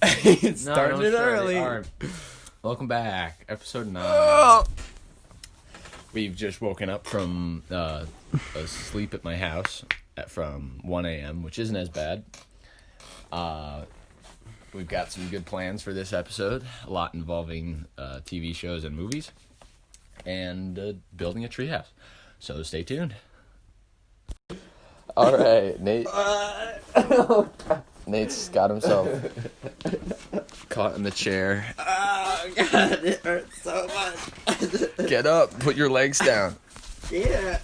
Starting it early. All right. Welcome back, episode 9. We've just woken up from a sleep at my house from 1 a.m., which isn't as bad. We've got some good plans for this episode, a lot involving TV shows and movies, and building a treehouse. So stay tuned. All right, Nate. Nate's got himself caught in the chair. Oh, God, it hurts so much. Get up. Put your legs down. Yeah.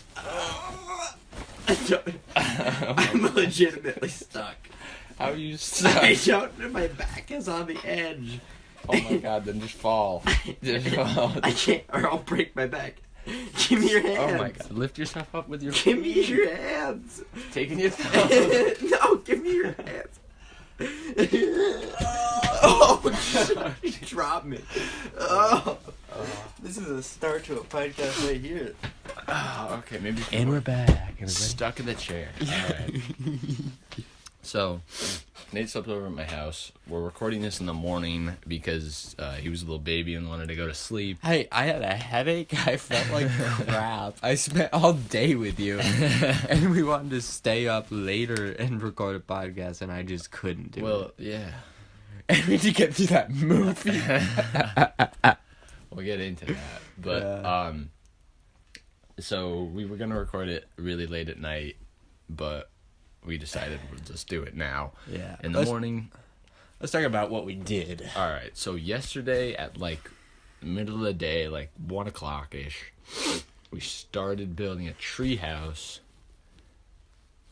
I'm legitimately stuck. How are you stuck? I don't know. My back is on the edge. Oh, my God. Then just fall. Just fall. I can't, or I'll break my back. Give me your hands. Oh, my God. Lift yourself up with your Give feet. me your hands. Taking your thumb. No, give me your hands. Oh, you dropped me. Oh. This is a start to a podcast right here. Oh, okay, maybe. And we're back. Stuck in the chair. All right. So, Nate slept over at my house. We're recording this in the morning because he was a little baby and wanted to go to sleep. Hey, I had a headache. I felt like crap. I spent all day with you, and we wanted to stay up later and record a podcast, and I just couldn't do it. Well, yeah. And we need to get through that movie. We'll get into that. But, so we were going to record it really late at night, but we decided we'll just do it now. Yeah. In the morning. Let's talk about what we did. All right. So yesterday at middle of the day, 1 o'clock-ish, we started building a treehouse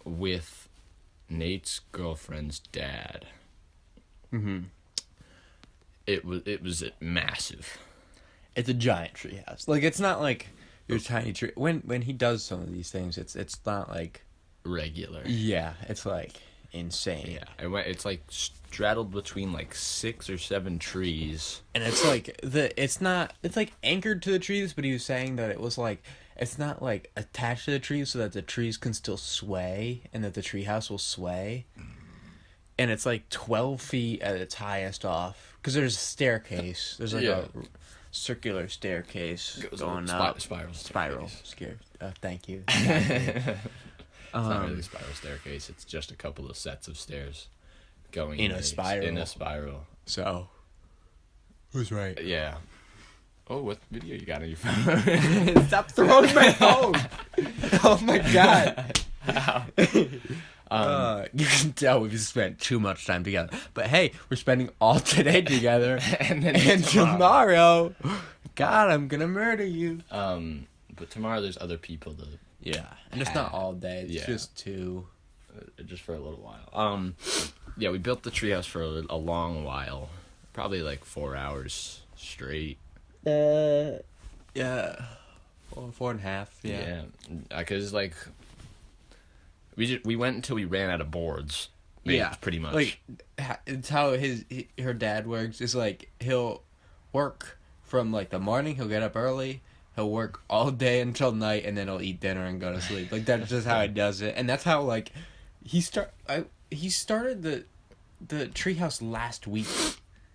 with Nate's girlfriend's dad. Mm-hmm. It was massive. It's a giant treehouse. It's not like your tiny tree. When he does some of these things, it's not like Regular. Yeah, it's insane. Yeah, it's straddled between 6 or 7 trees, and it's anchored to the trees. But he was saying that it was it's not attached to the trees so that the trees can still sway and that the treehouse will sway. And it's 12 feet at its highest off because there's a staircase. There's a circular staircase going up. Spiral. Scared. Thank you. It's not really a spiral staircase. It's just a couple of sets of stairs going in a spiral. In a spiral. So, who's right? Yeah. Oh, what video you got on your phone? Stop throwing my phone! Oh my God! You can tell we've spent too much time together. But hey, we're spending all today together, and tomorrow, God, I'm gonna murder you. But tomorrow there's other people to. Yeah, and it's not all day. It's just 2. Just for a little while. Yeah, we built the treehouse for a long while. Probably 4 hours straight. Yeah. 4.5. Yeah. Because we went until we ran out of boards. Yeah. Pretty much. It's how her dad works. It's he'll work from the morning. He'll get up early. He'll work all day until night, and then he'll eat dinner and go to sleep. That's just how he does it, and that's how he started the treehouse last week,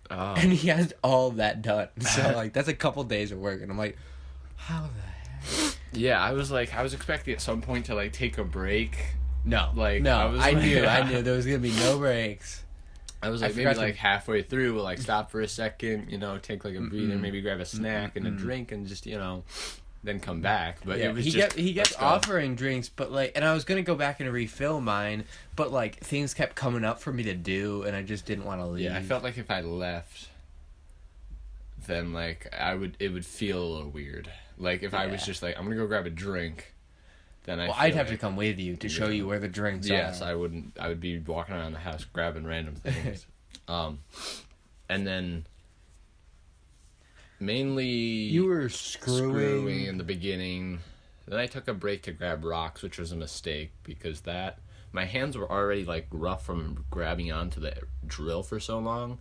and he has all that done. So that's a couple days of work, and I'm how the heck? Yeah, I was expecting at some point to take a break. No, no, I knew there was gonna be no breaks. I was maybe halfway through, we'll stop for a second, take a breather, maybe grab a snack and a drink, and just then come back. But it was he kept offering drinks, but and I was gonna go back and refill mine, but things kept coming up for me to do, and I just didn't want to leave. Yeah, I felt if I left, then it would feel a little weird. If I was just I'm gonna go grab a drink. Then I'd have to come with you to show you where the drinks are. Yes, I wouldn't. I would be walking around the house grabbing random things. And then mainly you were screwing in the beginning. Then I took a break to grab rocks, which was a mistake because my hands were already rough from grabbing onto the drill for so long,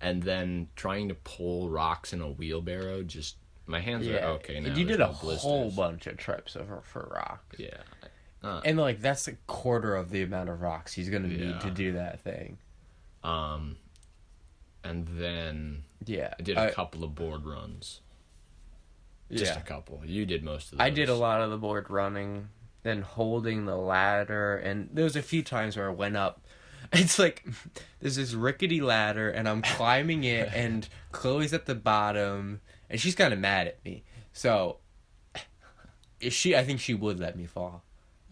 and then trying to pull rocks in a wheelbarrow just. My hands are okay now. You did a whole bunch of trips for rocks. Yeah. And that's a quarter of the amount of rocks he's gonna need to do that thing. and then Yeah. I did a couple of board runs. Just a couple. You did most of those. I did a lot of the board running, then holding the ladder, and there was a few times where I went up. It's like, there's this rickety ladder, and I'm climbing it, and Chloe's at the bottom, and she's kind of mad at me. So, I think she would let me fall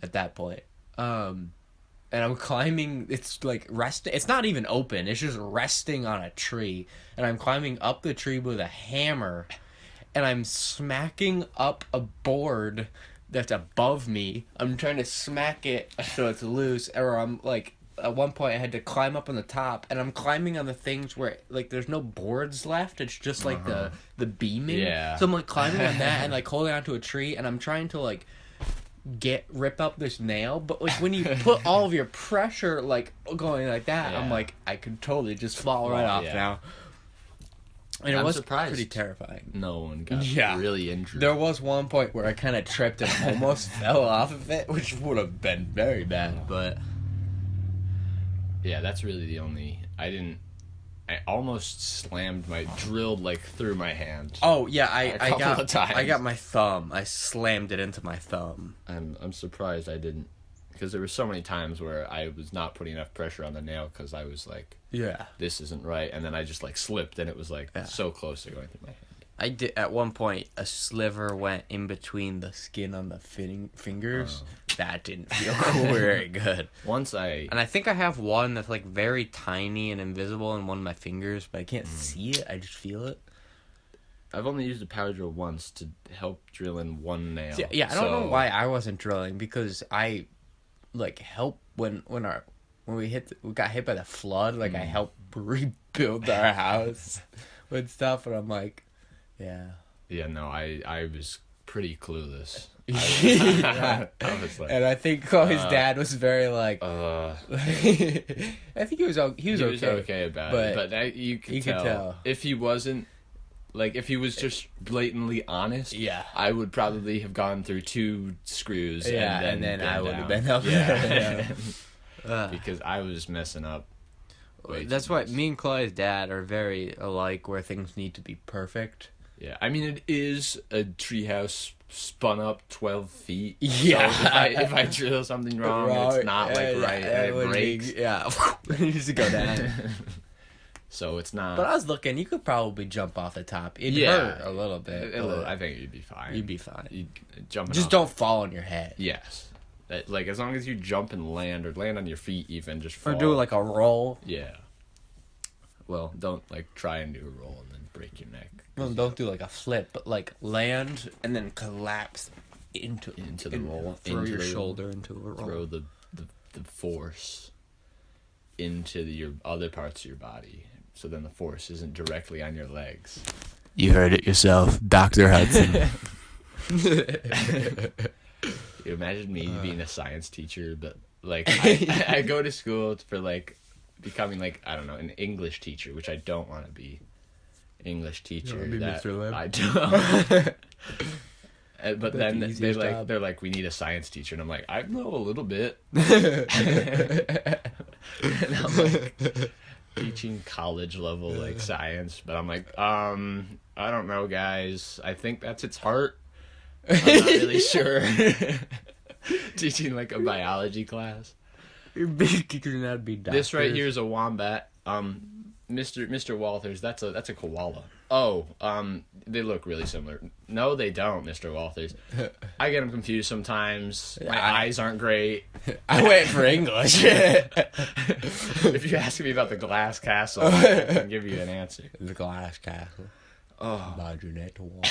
at that point. And I'm climbing, it's like resting, it's not even open, it's just resting on a tree, and I'm climbing up the tree with a hammer, and I'm smacking up a board that's above me. I'm trying to smack it so it's loose, or I'm like, at one point I had to climb up on the top, and I'm climbing on the things where like there's no boards left. It's just like the beaming. Yeah. So I'm like climbing on that and like holding onto a tree, and I'm trying to like rip up this nail, but like when you put all of your pressure like going like that, I'm like, I could totally just fall right off now. And it was surprised pretty terrifying. No one got really injured. There was one point where I kind of tripped and almost fell off of it, which would have been very bad, but yeah, that's really the only... I almost drilled like through my hand. Oh yeah, I got my thumb. I slammed it into my thumb. I'm surprised I didn't, because there were so many times where I was not putting enough pressure on the nail because I was like, this isn't right, and then I just like slipped, and it was like so close to going through my hand. I did at one point. A sliver went in between the skin on the fingers. That didn't feel very good. And I think I have one that's like very tiny and invisible in one of my fingers, but I can't see it. I just feel it. I've only used a power drill once to help drill in one nail. Yeah, I don't know why I wasn't drilling, because I like helped when we got hit by the flood. Like I helped rebuild our house with stuff, and I'm like, no, I was pretty clueless. I was like, and I think Chloe's dad was very like, I think he was okay about it, but you could tell if he wasn't, like, if he was just blatantly honest, I would probably have gone through 2 screws, and then I would have been up there. Because I was messing up. That's why me and Chloe's dad are very alike, where things need to be perfect. Yeah, I mean, it is a treehouse spun up 12 feet. Yeah. So if I drill something wrong, it's not like right, and it breaks. It needs to go down. So it's not. But I was looking, you could probably jump off the top. It'd hurt a little bit. I think you'd be fine. You'd be fine. Just don't fall on your head. Yes. Like, as long as you jump and land, or land on your feet even, just fall. Or do like a roll. Yeah. Well, don't like try and do a roll and then break your neck. Well, don't do like a flip, but like land and then collapse into the roll. Throw your shoulder into a roll. Throw the force into your other parts of your body, so then the force isn't directly on your legs. You heard it yourself, Dr. Hudson. You imagine me being a science teacher, but like I go to school for like becoming like, I don't know, an English teacher, which I don't want to be. English teacher. You want to be Mr. Lim? I don't. But then they're like, we need a science teacher, and I'm like, I know a little bit. And I'm like teaching college level like science, but I'm like, I don't know, guys. I think that's its heart. I'm not really sure. Teaching like a biology class. You're big teacher, not be doctor. This right here is a wombat. Mr. Walters, that's a koala. Oh, they look really similar. No, they don't, Mr. Walters. I get them confused sometimes. My eyes aren't great. I went for English. If you ask me about the glass castle, I can give you an answer. The glass castle. Oh, by Jeanette Wall.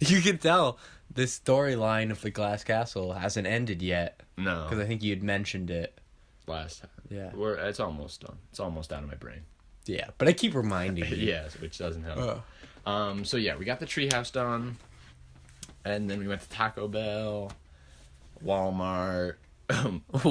You can tell the storyline of the glass castle hasn't ended yet. No, because I think you'd mentioned it last time. Yeah, it's almost done. It's almost out of my brain. Yeah, but I keep reminding you. Yes, which doesn't help. So yeah, we got the treehouse done, and then we went to Taco Bell, Walmart again. Double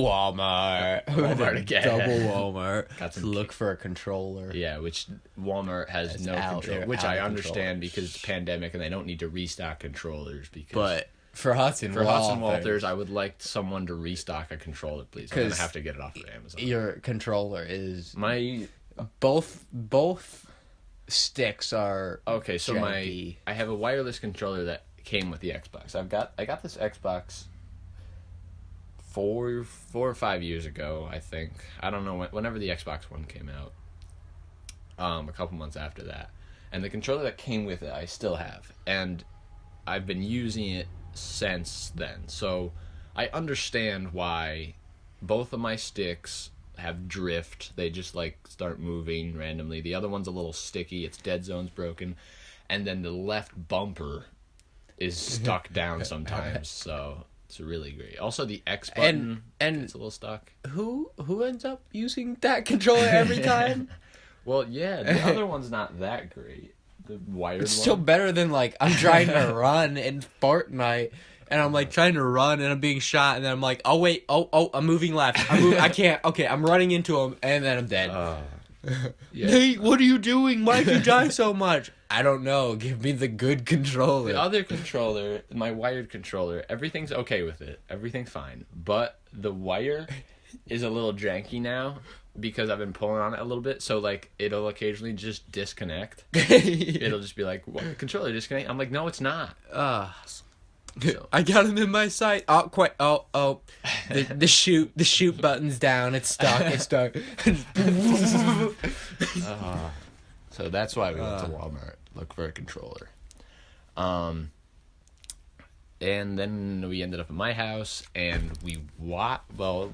Walmart. Got to look for a controller. Yeah, which Walmart has no control. Which I understand because it's a pandemic and they don't need to restock controllers. But for Hudson Walters, I would like someone to restock a controller, please. I'm gonna have to get it off of Amazon. Your controller is Both sticks are okay. So janky. I have a wireless controller that came with the Xbox. I got this Xbox 4 or 5 years ago, I think. I don't know whenever the Xbox One came out. A couple months after that, and the controller that came with it I still have, and I've been using it since then. So I understand why both of my sticks have drift. They just like start moving randomly. The other one's a little sticky. Its dead zone's broken, and then the left bumper is stuck down sometimes. So it's really great. Also, the X button it's a little stuck. Who ends up using that controller every time? Well, yeah, the other one's not that great. The wired It's one. still better than like I'm trying to run in Fortnite and I'm like trying to run and I'm being shot and then I'm like, oh wait, I'm moving left. I can't. Okay, I'm running into him and then I'm dead. Yeah. Nate, what are you doing? Why'd you die so much? I don't know. Give me the good controller. The other controller, my wired controller, everything's okay with it. Everything's fine. But the wire is a little janky now because I've been pulling on it a little bit. So, like, it'll occasionally just disconnect. It'll just be like, what, the controller disconnect? I'm like, no, it's not. So. I got him in my sight. The shoot button's down. It's stuck. It's stuck. So that's why we went to Walmart, look for a controller. And then we ended up at my house, and we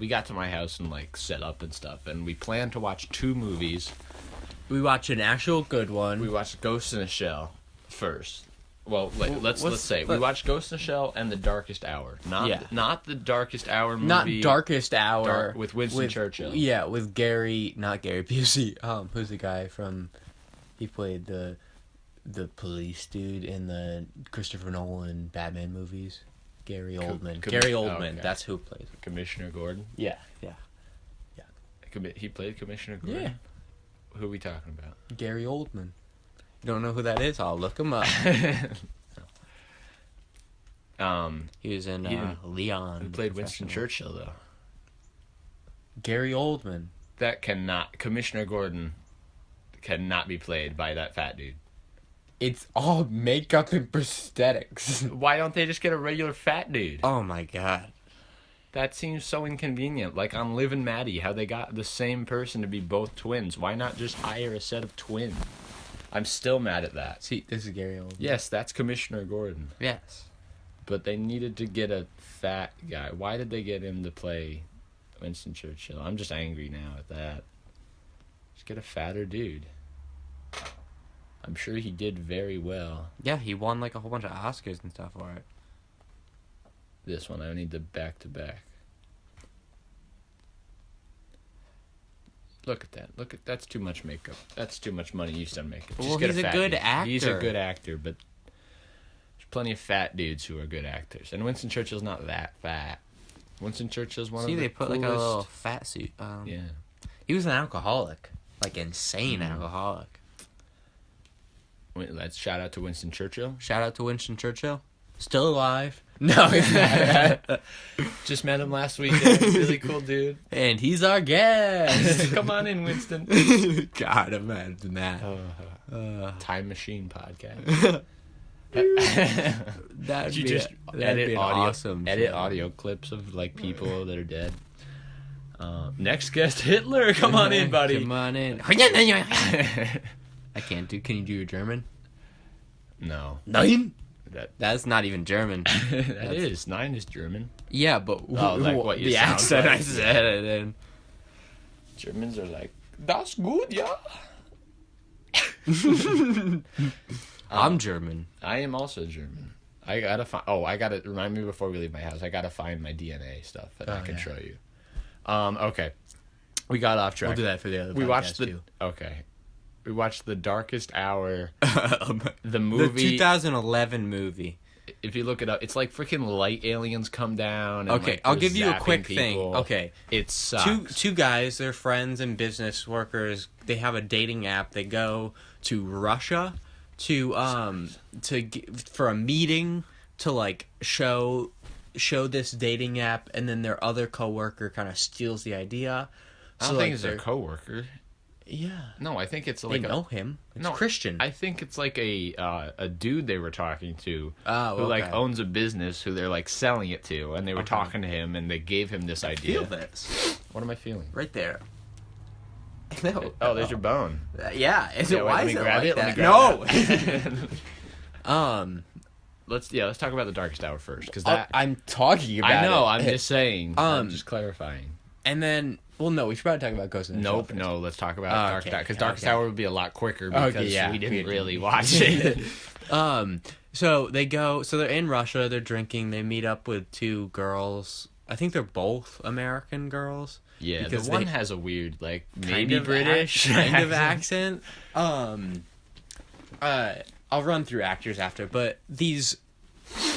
got to my house and like set up and stuff, and we planned to watch 2 movies. We watched an actual good one. We watched Ghost in a Shell first. Well, let's say we watched Ghost in a Shell and The Darkest Hour. Not the Darkest Hour movie. Not Darkest Hour with Winston Churchill. Yeah, with not Gary Busey. Who's the guy from? He played the police dude in the Christopher Nolan Batman movies. Gary Oldman. Gary Oldman. Okay. That's who plays him. Commissioner Gordon. Yeah. He played Commissioner Gordon. Yeah. Who are we talking about? Gary Oldman. You don't know who that is? I'll look him up. He was in Leon. Who played Winston Churchill though? Gary Oldman. Commissioner Gordon cannot be played by that fat dude. It's all makeup and prosthetics. Why don't they just get a regular fat dude? Oh my god. That seems so inconvenient. Like on Liv and Maddie, how they got the same person to be both twins. Why not just hire a set of twins? I'm still mad at that. See, this is Gary Oldman. Yes, that's Commissioner Gordon. Yes. But they needed to get a fat guy. Why did they get him to play Winston Churchill? I'm just angry now at that. Just get a fatter dude. I'm sure he did very well. Yeah, he won like a whole bunch of Oscars and stuff for it. This one, I need the back-to-back. Look at that. That's too much makeup. That's too much money used on makeup. Well, he's a good actor. He's a good actor, but there's plenty of fat dudes who are good actors. And Winston Churchill's not that fat. Winston Churchill's one of the See, they put coolest. like a little fat suit. Yeah. He was an alcoholic. Like, insane alcoholic. Let's shout out to Winston Churchill. Shout out to Winston Churchill. Still alive. No, he's not. Just met him last weekend. Really cool dude. And he's our guest. Come on in, Winston. God, imagine that. Time Machine podcast. That'd You be just that'd be an awesome edit show. audio clips of like people that are dead. Next guest, Hitler. Come on in, buddy. Come on in. I can't do. Can you do your German? No, Nein. that's not even German. that is 9 is German. Yeah, but like what you the sound accent like. I said it in. Germans are like, that's good, yeah. I'm German. I am also German. I gotta remind me before we leave my house. I gotta find my DNA stuff that I can show you. Okay, we got off track. We'll do that for the other. We watched too. We watched The Darkest Hour, the movie, the 2011 movie. If you look it up, it's like freaking light aliens come down. And Okay, like, I'll they're give you a zapping quick people. thing. Okay, it sucks. Two guys, they're friends and business workers. They have a dating app. They go to Russia for a meeting to like show this dating app, and then their other coworker kind of steals the idea. I don't think it's their coworker. Yeah. No, I think it's They like know him. It's no, Christian. I think it's like a dude they were talking to Oh, who like okay. owns a business who they're like selling it to, and they were Okay. talking to him, and they gave him this idea. Feel this. What am I feeling? Right there. No. Oh, there's your bone. Yeah. Is Yeah, it? wait, Why let is me it grab like it. that? Let me grab No. let's talk about the Darkest Hour first, because I'm talking about. I know. it. I'm just saying. I'm just clarifying. And then, well, no, we should probably talk about Ghost in the Shell Nope, first. no. Let's talk about Darkest Hour, because Darkest okay. Hour would be a lot quicker because yeah, we didn't we- really watch it. So they go. So they're in Russia. They're drinking. They meet up with two girls. I think they're both American girls. Yeah, Because the one they- has a weird, like, Kind maybe of British kind of accent. I'll run through actors after, but these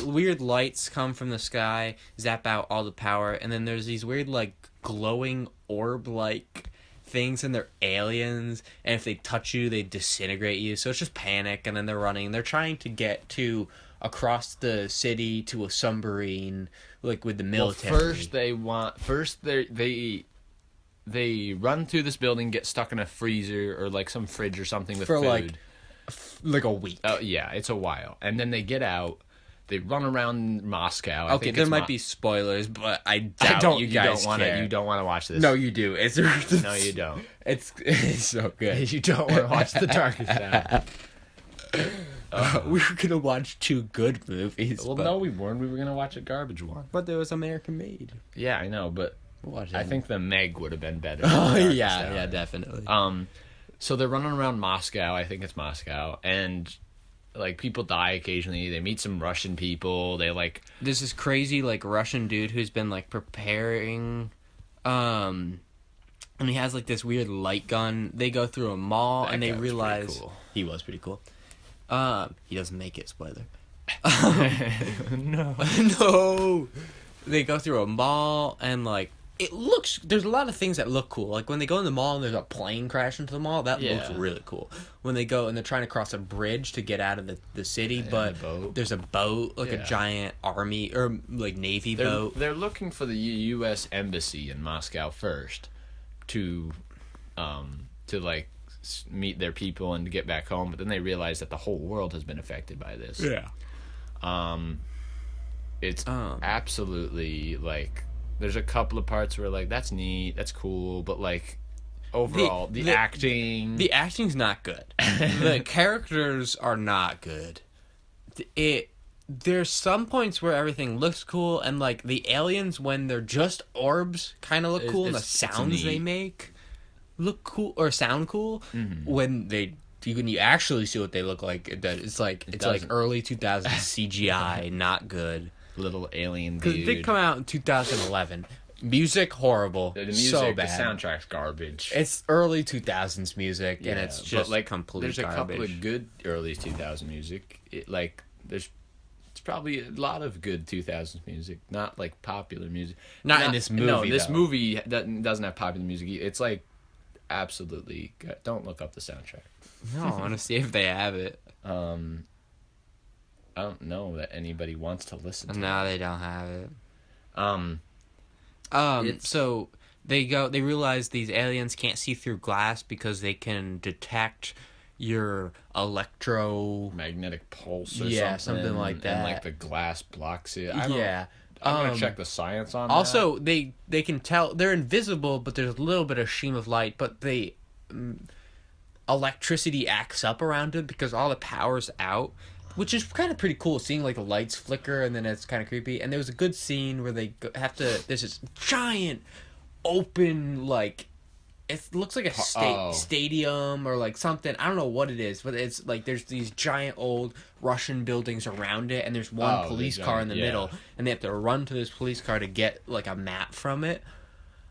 weird lights come from the sky, zap out all the power, and then there's these weird like glowing orb-like things, and they're aliens, and if they touch you, they disintegrate you. So it's just panic, and then they're running. They're trying to get to across the city to a submarine, like with the military. Well, first they run through this building, get stuck in a freezer or like some fridge or something with For, food. like a week. Oh yeah, it's a while, and then they get out. They run around Moscow. I Okay, think there it's might be spoilers, but I doubt I don't. you You guys don't want to. care. You don't want to watch this. No, you do. It's No, you don't. It's so good. You don't want to watch the Darkest Hour. We were gonna watch two good movies. Well, but, no, we weren't. We were gonna watch a garbage one. but there was American Made. Yeah, I know, but We'll watch I that. think the Meg would have been better. Oh than the Darkest yeah, Hour. yeah, definitely. So they're running around Moscow. I think it's Moscow, and like people die occasionally. They meet some Russian people. They like There's this crazy like Russian dude who's been like preparing, and he has like this weird light gun. They go through a mall That and they guy was pretty realize cool. he was pretty cool. He doesn't make it. Spoiler. no. No. They go through a mall and like it looks. There's a lot of things that look cool. Like when they go in the mall and there's a plane crash into the mall, that looks Yeah. really cool. When they go and they're trying to cross a bridge to get out of the city, but a boat. there's a boat, like a Yeah. giant army or like navy boat. They're looking for the U.S. embassy in Moscow first to like meet their people and to get back home. But then they realize that the whole world has been affected by this. Yeah. It's absolutely like there's a couple of parts where like that's neat, that's cool, but like overall the acting The acting's not good. The characters are not good. There's some points where everything looks cool, and like the aliens when they're just orbs kind of look cool, and the it's sounds they neat. make look cool or sound cool. Mm-hmm. When you actually see what they look like, it's like doesn't. early 2000s CGI, not good. little alien Because dude. it did come out in 2011. Music horrible, the music, so the bad. soundtrack's garbage. It's early 2000s music, and Yeah, it's but, just like complete there's a garbage. couple of good early 2000 music. It's probably a lot of good 2000s music, not like popular music. Not in this movie, No, this though. movie doesn't have popular music. It's like absolutely good. Don't look up the soundtrack. No, I want to see if they have it. I don't know that anybody wants to listen to No, they don't have it. It's- So they realize these aliens can't see through glass because they can detect your magnetic pulse or Yeah, something. something like that. And like the glass blocks it. I'm Yeah. gonna check the science on that. Also, they can tell they're invisible, but there's a little bit of sheen of light. But electricity acts up around them because all the power's out, which is kind of pretty cool. Seeing like the lights flicker and then it's kind of creepy. And there was a good scene where they have to. There's this giant open like. It looks like a stadium or like something. I don't know what it is, but it's like there's these giant old Russian buildings around it, and there's one police car in the middle, and they have to run to this police car to get like a map from it.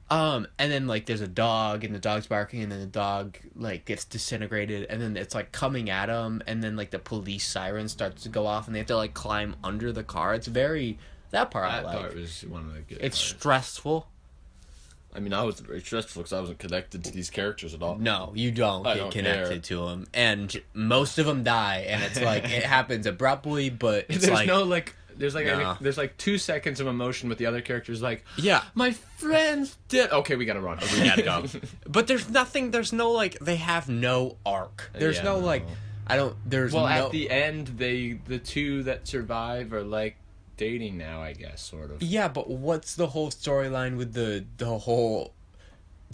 And then like there's a dog, and the dog's barking, and then the dog like gets disintegrated, and then it's like coming at them, and then like the police siren starts to go off, and they have to like climb under the car. It's very that part I that like. part was one of the good. It's parts. stressful. I mean, I was very stressful because I wasn't connected to these characters at all. No, you don't I get don't connected care. to them, and most of them die, and it's like it happens abruptly, but it's There's like no like There's like No. there's like 2 seconds of emotion with the other characters. Like, Yeah. my friends did. Okay, we gotta run. We gotta go. But there's nothing. There's no like. They have no arc. There's Yeah, no like. no. I don't. There's Well, no. at the end, the two that survive are like dating now, I guess, sort of. Yeah, but what's the whole storyline with the whole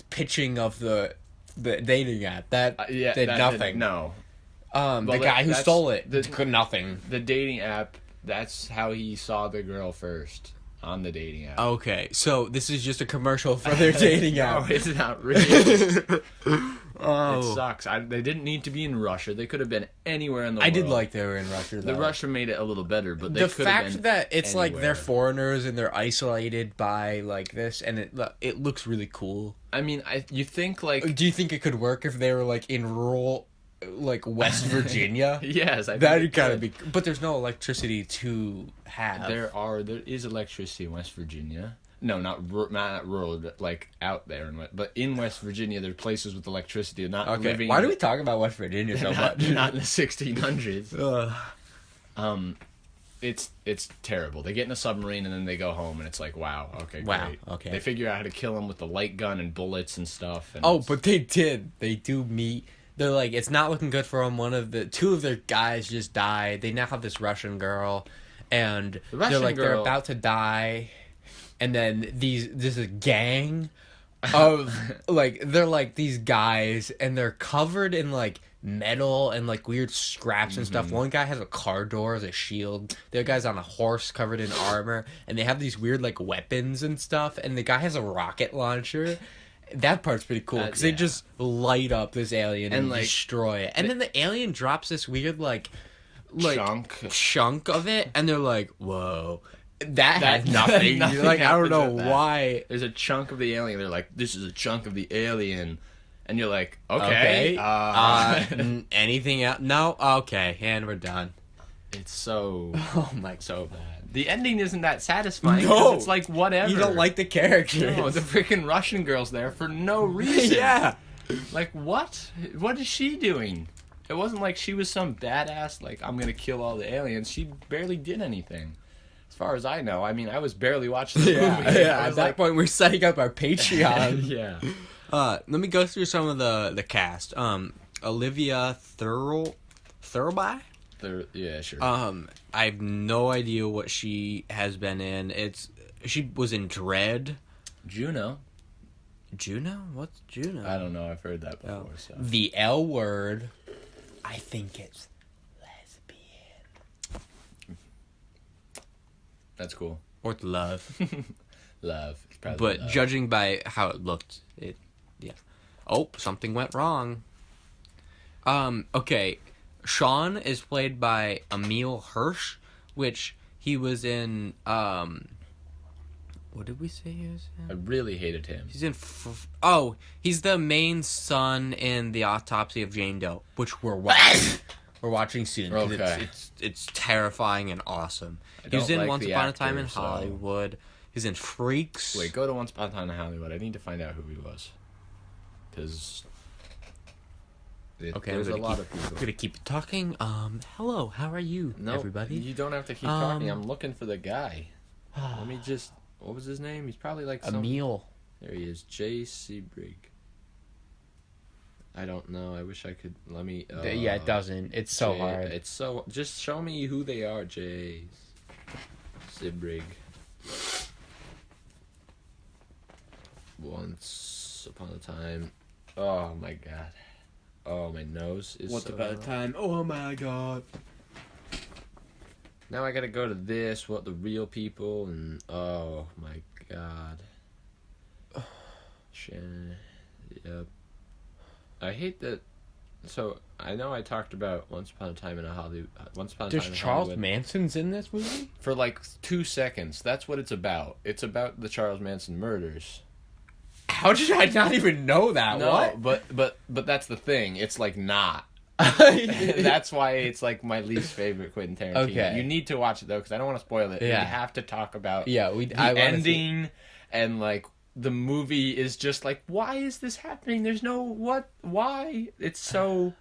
pitching of the dating app? That did nothing. No, The Well, guy who that's stole it the- could nothing. the dating app. That's how he saw the girl first on the dating app. Okay, so this is just a commercial for their dating No, app. it's not really. It Oh, sucks. They didn't need to be in Russia. They could have been anywhere in the world. I did like they were in Russia. The Though. Russia made it a little better, but they The could have fact been that it's like they're anywhere. foreigners and they're isolated by like this, and it looks really cool. I mean, you think like Do you think it could work if they were like in rural, like West Virginia? yes, I think That'd it kind of could. be. But there's no electricity to have. There is electricity in West Virginia. No, not rural, but like out there, but in West Virginia, there are places with electricity. Not Okay. living. Why do we talk about West Virginia so not, much? not in the 1600s. Ugh. It's terrible. They get in a submarine and then they go home, and it's like, wow, okay, Wow, great. okay. They figure out how to kill him with the light gun and bullets and stuff. And Oh, it's- but they did. They do meet. They're like, it's not looking good for them. Two of their guys just died. They now have this Russian girl, and The Russian they're like they're girl- about to die, and then this is a gang of like they're like these guys, and they're covered in like metal and like weird scraps and stuff. One guy has a car door as a shield. The other guy's on a horse covered in armor, and they have these weird like weapons and stuff. And the guy has a rocket launcher. That part's pretty cool because they yeah. just light up this alien and And, like, destroy it. And then the alien drops this weird like chunk. of it, and they're like, "Whoa, that had That- nothing." nothing Like I don't happens know with that. why. There's a chunk of the alien. They're like, this is a chunk of the alien, and you're like, okay. Anything else? No. Okay, and we're done. it's so Oh my. so bad. The ending isn't that satisfying. No. 'Cause it's like whatever. You don't like the characters. No, the freaking Russian girl's there for no reason. Yeah. Like what? What is she doing? It wasn't like she was some badass. Like I'm gonna kill all the aliens. She barely did anything, as far as I know. I mean, I was barely watching the movie. Yeah. I At was that like, point, we're setting up our Patreon. yeah. Let me go through some of the cast. Olivia Thirlby. Yeah, sure. I have no idea what she has been in. She was in Dread. Juno. Juno? What's Juno? I don't know. I've heard that before. Oh. So. The L Word. I think it's lesbian. That's cool. Or love. Love. It's probably But love. judging by how it looked, Oh, something went wrong. Okay. Sean is played by Emil Hirsch, which he was in, what did we say he was in? I really hated him. He's in, he's the main son in The Autopsy of Jane Doe, which we're watching. We're watching soon. 'Cause Okay. It's terrifying and awesome. I He was don't in like Once the Upon a Time in actor, so- Hollywood. He's in Freaks. Wait, go to Once Upon a Time in Hollywood. I need to find out who he was. Because Okay, there's I'm a gonna lot keep- of people. I'm gonna keep talking. Hello, how are you, No, everybody? you don't have to keep talking. I'm looking for the guy. Let me just... What was his name? He's probably like some... Emil. There he is. J.C. Brigg. I don't know. I wish I could... Let me... Yeah, it doesn't. It's so J- hard. It's so... Just show me who they are, J.C. Brigg. Once upon a time... Oh, my God. Oh, my nose is Once so... upon a time. Oh my god. Now I gotta go to this, what the real people, and oh my god. Yep. I hate that. So I know I talked about Once Upon a Time in a Hollywood. Once Upon a There's Time in Charles Hollywood Manson's in this movie? for like 2 seconds. That's what it's about. It's about the Charles Manson murders. How did I not even know that? No, What? but that's the thing. It's like not. That's why it's like my least favorite Quentin Tarantino. Okay. You need to watch it though, because I don't want to spoil it. Yeah. We have to talk about Yeah, the I wanna see- ending, and like the movie is just like, why is this happening? There's no why? It's so.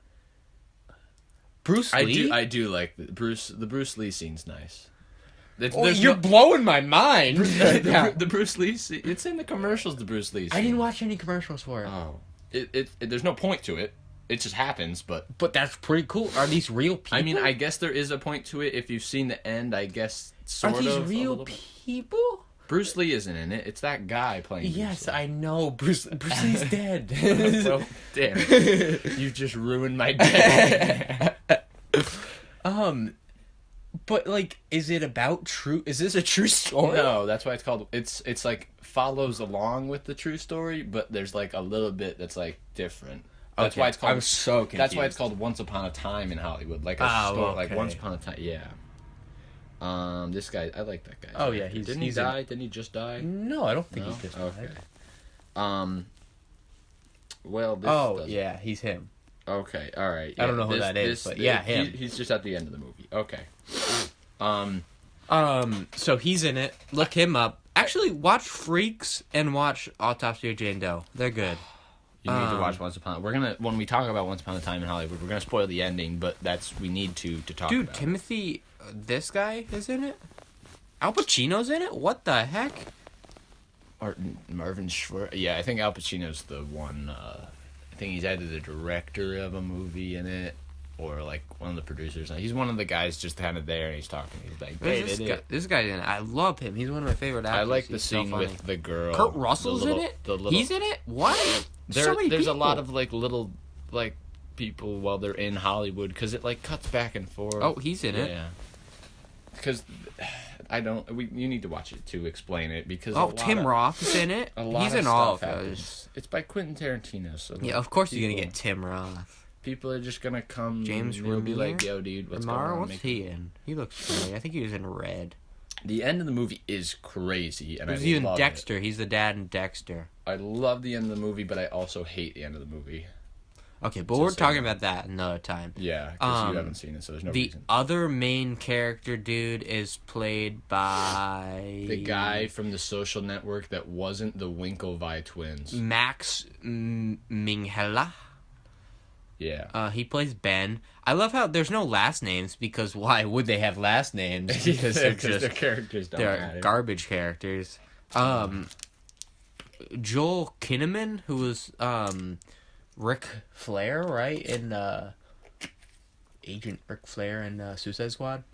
Bruce Lee? I do like the Bruce Lee scene's nice. You're blowing my mind. The Bruce Lee scene, it's in the commercials, the Bruce Lee scene. I didn't watch any commercials for it. Oh. There's no point to it. It just happens, but that's pretty cool. Are these real people? I mean, I guess there is a point to it. If you've seen the end, I guess sort of. Are these real people? Bruce Lee isn't in it. It's that guy playing. Yes, I know. Bruce Lee's dead. Well, damn. You just ruined my day. But like, is it about true? Is this a true story? No, that's why it's called. It's like follows along with the true story, but there's like a little bit that's like different. That's why it's called. I'm so confused. That's why it's called Once Upon a Time in Hollywood, like a story, like Once Upon a Time. Yeah. This guy, I like that guy. Oh yeah, didn't he die? Didn't he just die? No, I don't think he just died. Okay. Well, this doesn't. Yeah, he's him. Okay, all right. Yeah, I don't know who that is, but yeah, him. He's just at the end of the movie. Okay. So he's in it. Look him up. Actually, watch Freaks and watch Autopsy of Jane Doe. They're good. You need to watch Once Upon. When we talk about Once Upon a Time in Hollywood, we're gonna spoil the ending, but we need to talk. Dude, about Timothy, this guy is in it. Al Pacino's in it. What the heck? Or Marvin Schwartz. Yeah, I think Al Pacino's the one. I think he's either the director of a movie in it, or like one of the producers. He's one of the guys just kind of there, and he's talking. He's like, this guy's in it. I love him. He's one of my favorite actors. I like the scene with the girl. Kurt Russell's in it? He's in it? What? There's a lot of like little like people while they're in Hollywood, because it like cuts back and forth. Oh, he's in it. Yeah. Because you need to watch it to explain it, because Tim Roth is in it. He's in all of those. It's by Quentin Tarantino, so yeah, of course you're gonna get Tim Roth. People are just gonna come. James and be like, "Yo, dude, what's going on?" What's he in? He looks familiar. I think he was in Red. The end of the movie is crazy, and he's in Dexter. He's the dad in Dexter. I love the end of the movie, but I also hate the end of the movie. Okay, but we're talking about that another time. Yeah, because you haven't seen it, so there's no reason. The other main character, dude, is played by the guy from The Social Network that wasn't the Winklevi twins. Max Minghella. Yeah. He plays Ben. I love how there's no last names, because why would they have last names? Because they're their characters don't matter. Garbage characters. Joel Kinnaman, who was Rick Flair, right? In Agent Rick Flair in Suicide Squad.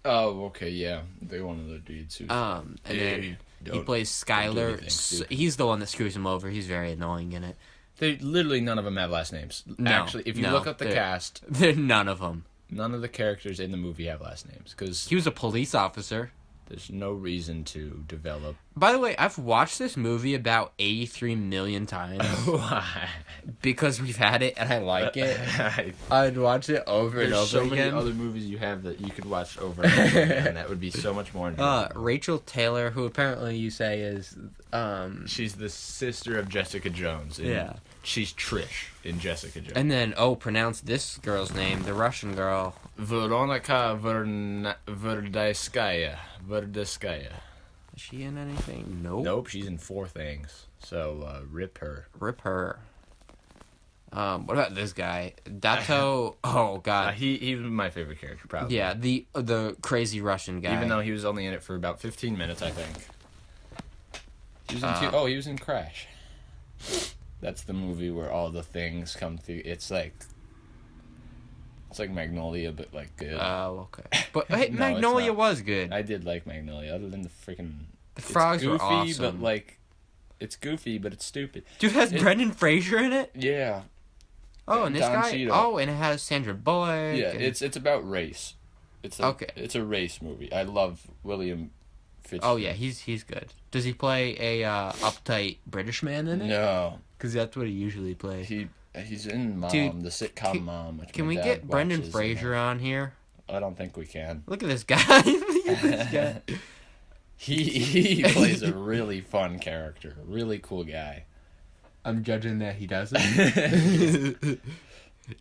Oh, okay, yeah. They're one of the dudes who and then he plays Skyler. He's the one that screws him over. He's very annoying in it. They literally none of them have last names. No, actually, if you look up the cast, none of them. None of the characters in the movie have last names, because he was a police officer. There's no reason to develop. By the way, I've watched this movie about 83 million times. Why? Because we've had it and I like it. I'd watch it over and over again. There's so many other movies you have that you could watch over and over again. That would be so much more enjoyable. Rachel Taylor, who apparently you say is... she's the sister of Jessica Jones. Yeah. She's Trish in Jessica Jones. And then, pronounce this girl's name, the Russian girl. Veronika Verdskaya. Is she in anything? Nope, she's in 4 things. So, rip her. Rip her. What about this guy? Dato... Oh, God. He was my favorite character, probably. Yeah, the crazy Russian guy. Even though he was only in it for about 15 minutes, I think. He was in he was in Crash. That's the movie where all the things come through. It's like Magnolia, but like good. Oh, okay. But hey, no, Magnolia was good. I did like Magnolia, other than the freaking... The frogs were awesome. It's goofy, but like... It's goofy, but it's stupid. Dude, it has Brendan Fraser in it? Yeah. Oh, and this Don guy... Cheadle. Oh, and it has Sandra Bullock. Yeah, it's about race. It's a race movie. I love William Fitzgerald. Oh, yeah, he's good. Does he play a uptight British man in it? No. Because that's what he usually plays. He's in Mom, Dude, the sitcom Mom. Which can we get Brendan Fraser on here? I don't think we can. Look at this guy. Look at this guy. He plays a really fun character. A really cool guy. I'm judging that he doesn't.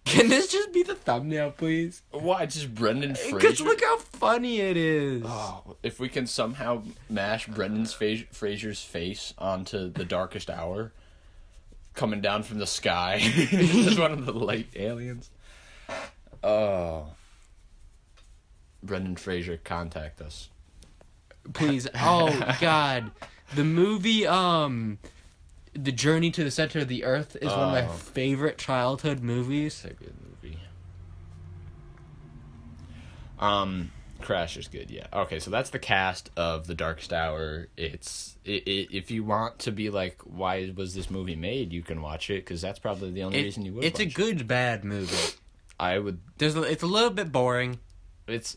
Can this just be the thumbnail, please? Why? Just Brendan Fraser? Because look how funny it is. Oh, if we can somehow mash Brendan Fraser's face onto The Darkest Hour, coming down from the sky as one of the light aliens. Oh. Brendan Fraser, contact us. Please. Oh God, the movie The Journey to the Center of the Earth is one of my favorite childhood movies. It's a good movie. Crash is good, yeah. Okay, so that's the cast of The Darkest Hour. If you want to be like, why was this movie made, you can watch it, because that's probably the only reason you would watch it. It's a good, bad movie. I would... It's a little bit boring. It's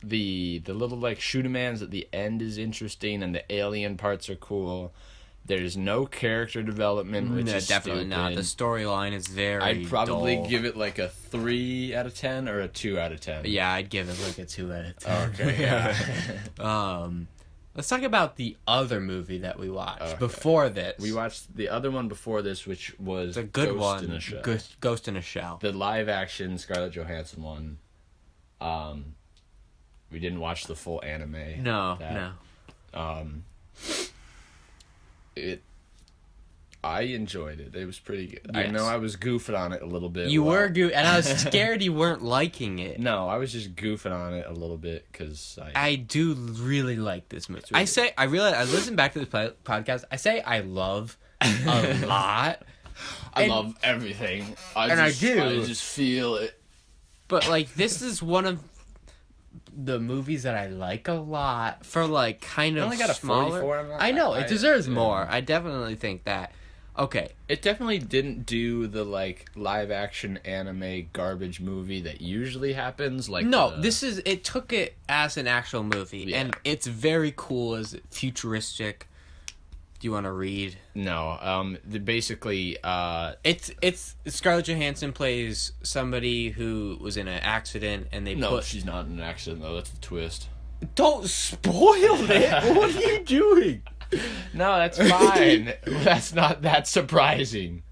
the little, like, shoot-a-mans at the end is interesting, and the alien parts are cool. There's no character development, which is definitely stupid. not. The storyline is very I'd probably dull. give it like a 3 out of 10 or a 2 out of 10. Yeah, I'd give it like a 2 out of 10. Okay, yeah. Let's talk about the other movie that we watched Okay. before this. We watched the other one before this, which was the good Ghost one, in a Shell. Ghost in a Shell. The live-action Scarlett Johansson one. We didn't watch the full anime. No. I enjoyed it. It was pretty good. Yes. I know I was goofing on it a little bit. You were goofing, and I was scared you weren't liking it. No, I was just goofing on it a little bit because I do really like this movie. Really I listen back to this podcast. I say I love a lot. I love everything. I just feel it. But like, this is one of the movies that I like a lot for like kind of only got a smaller. 44 on that. I know it deserves more. I definitely think that. Okay, It definitely didn't do the like live action anime garbage movie that usually happens. Like it took it as an actual movie, and it's very cool as futuristic. Do you want to read? No. Basically, it's Scarlett Johansson plays somebody who was in an accident, and she's not in an accident though. That's the twist. Don't spoil it. What are you doing? No, that's fine. That's not that surprising.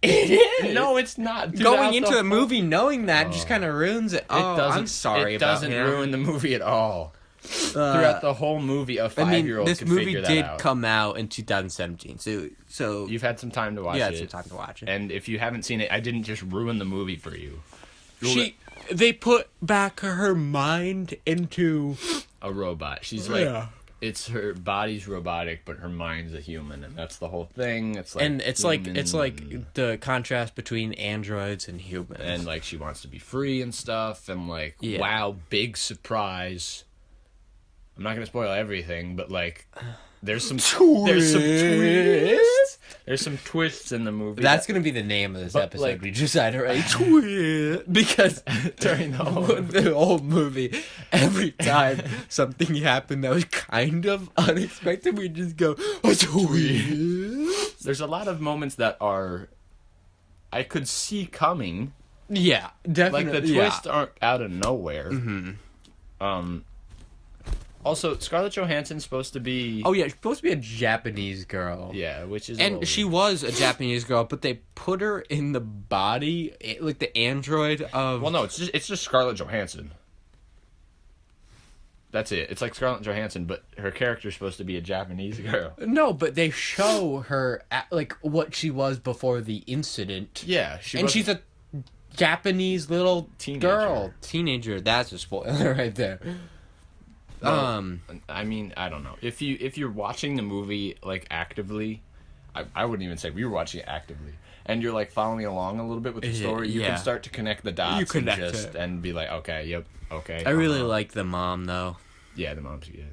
It is. No, it's not. Going into the movie knowing that just kind of ruins it. I'm sorry it about doesn't ruin the movie at all. Throughout the whole movie, a 5-year-old this could movie figure that did out. come out in 2017, so You've had some time to watch it. you had some time to watch it. And if you haven't seen it, I didn't just ruin the movie for you. They put back her mind into A robot. She's like, it's her body's robotic, but her mind's a human, and that's the whole thing. It's like, it's like the contrast between androids and humans, and like she wants to be free and stuff, and like, Yeah. wow, big surprise. I'm not gonna spoil everything, but like, there's some twists in the movie. That's gonna be the name of this episode. like- We decided, right? Twist, because during the whole the whole movie, every time something happened that was kind of unexpected, we just go a twist. There's a lot of moments that I could see coming. Yeah, definitely. Like the twists aren't out of nowhere. Mm-hmm. Also, Scarlett Johansson's supposed to be... Oh yeah, she's supposed to be a Japanese girl. Yeah, which is... And she was a Japanese girl, but they put her in the body, like the android of... Well, no, it's just Scarlett Johansson. That's it. It's like Scarlett Johansson, but her character's supposed to be a Japanese girl. No, but they show her like what she was before the incident. Yeah, she's a Japanese little Teenager. Teenager. That's a spoiler right there. Well, I mean, I don't know. If you're watching the movie like actively, I wouldn't even say we were watching it actively, and you're like following along a little bit with the story, you can start to connect the dots and be like, okay, yep, okay. I really like the mom though. Yeah, the mom's good.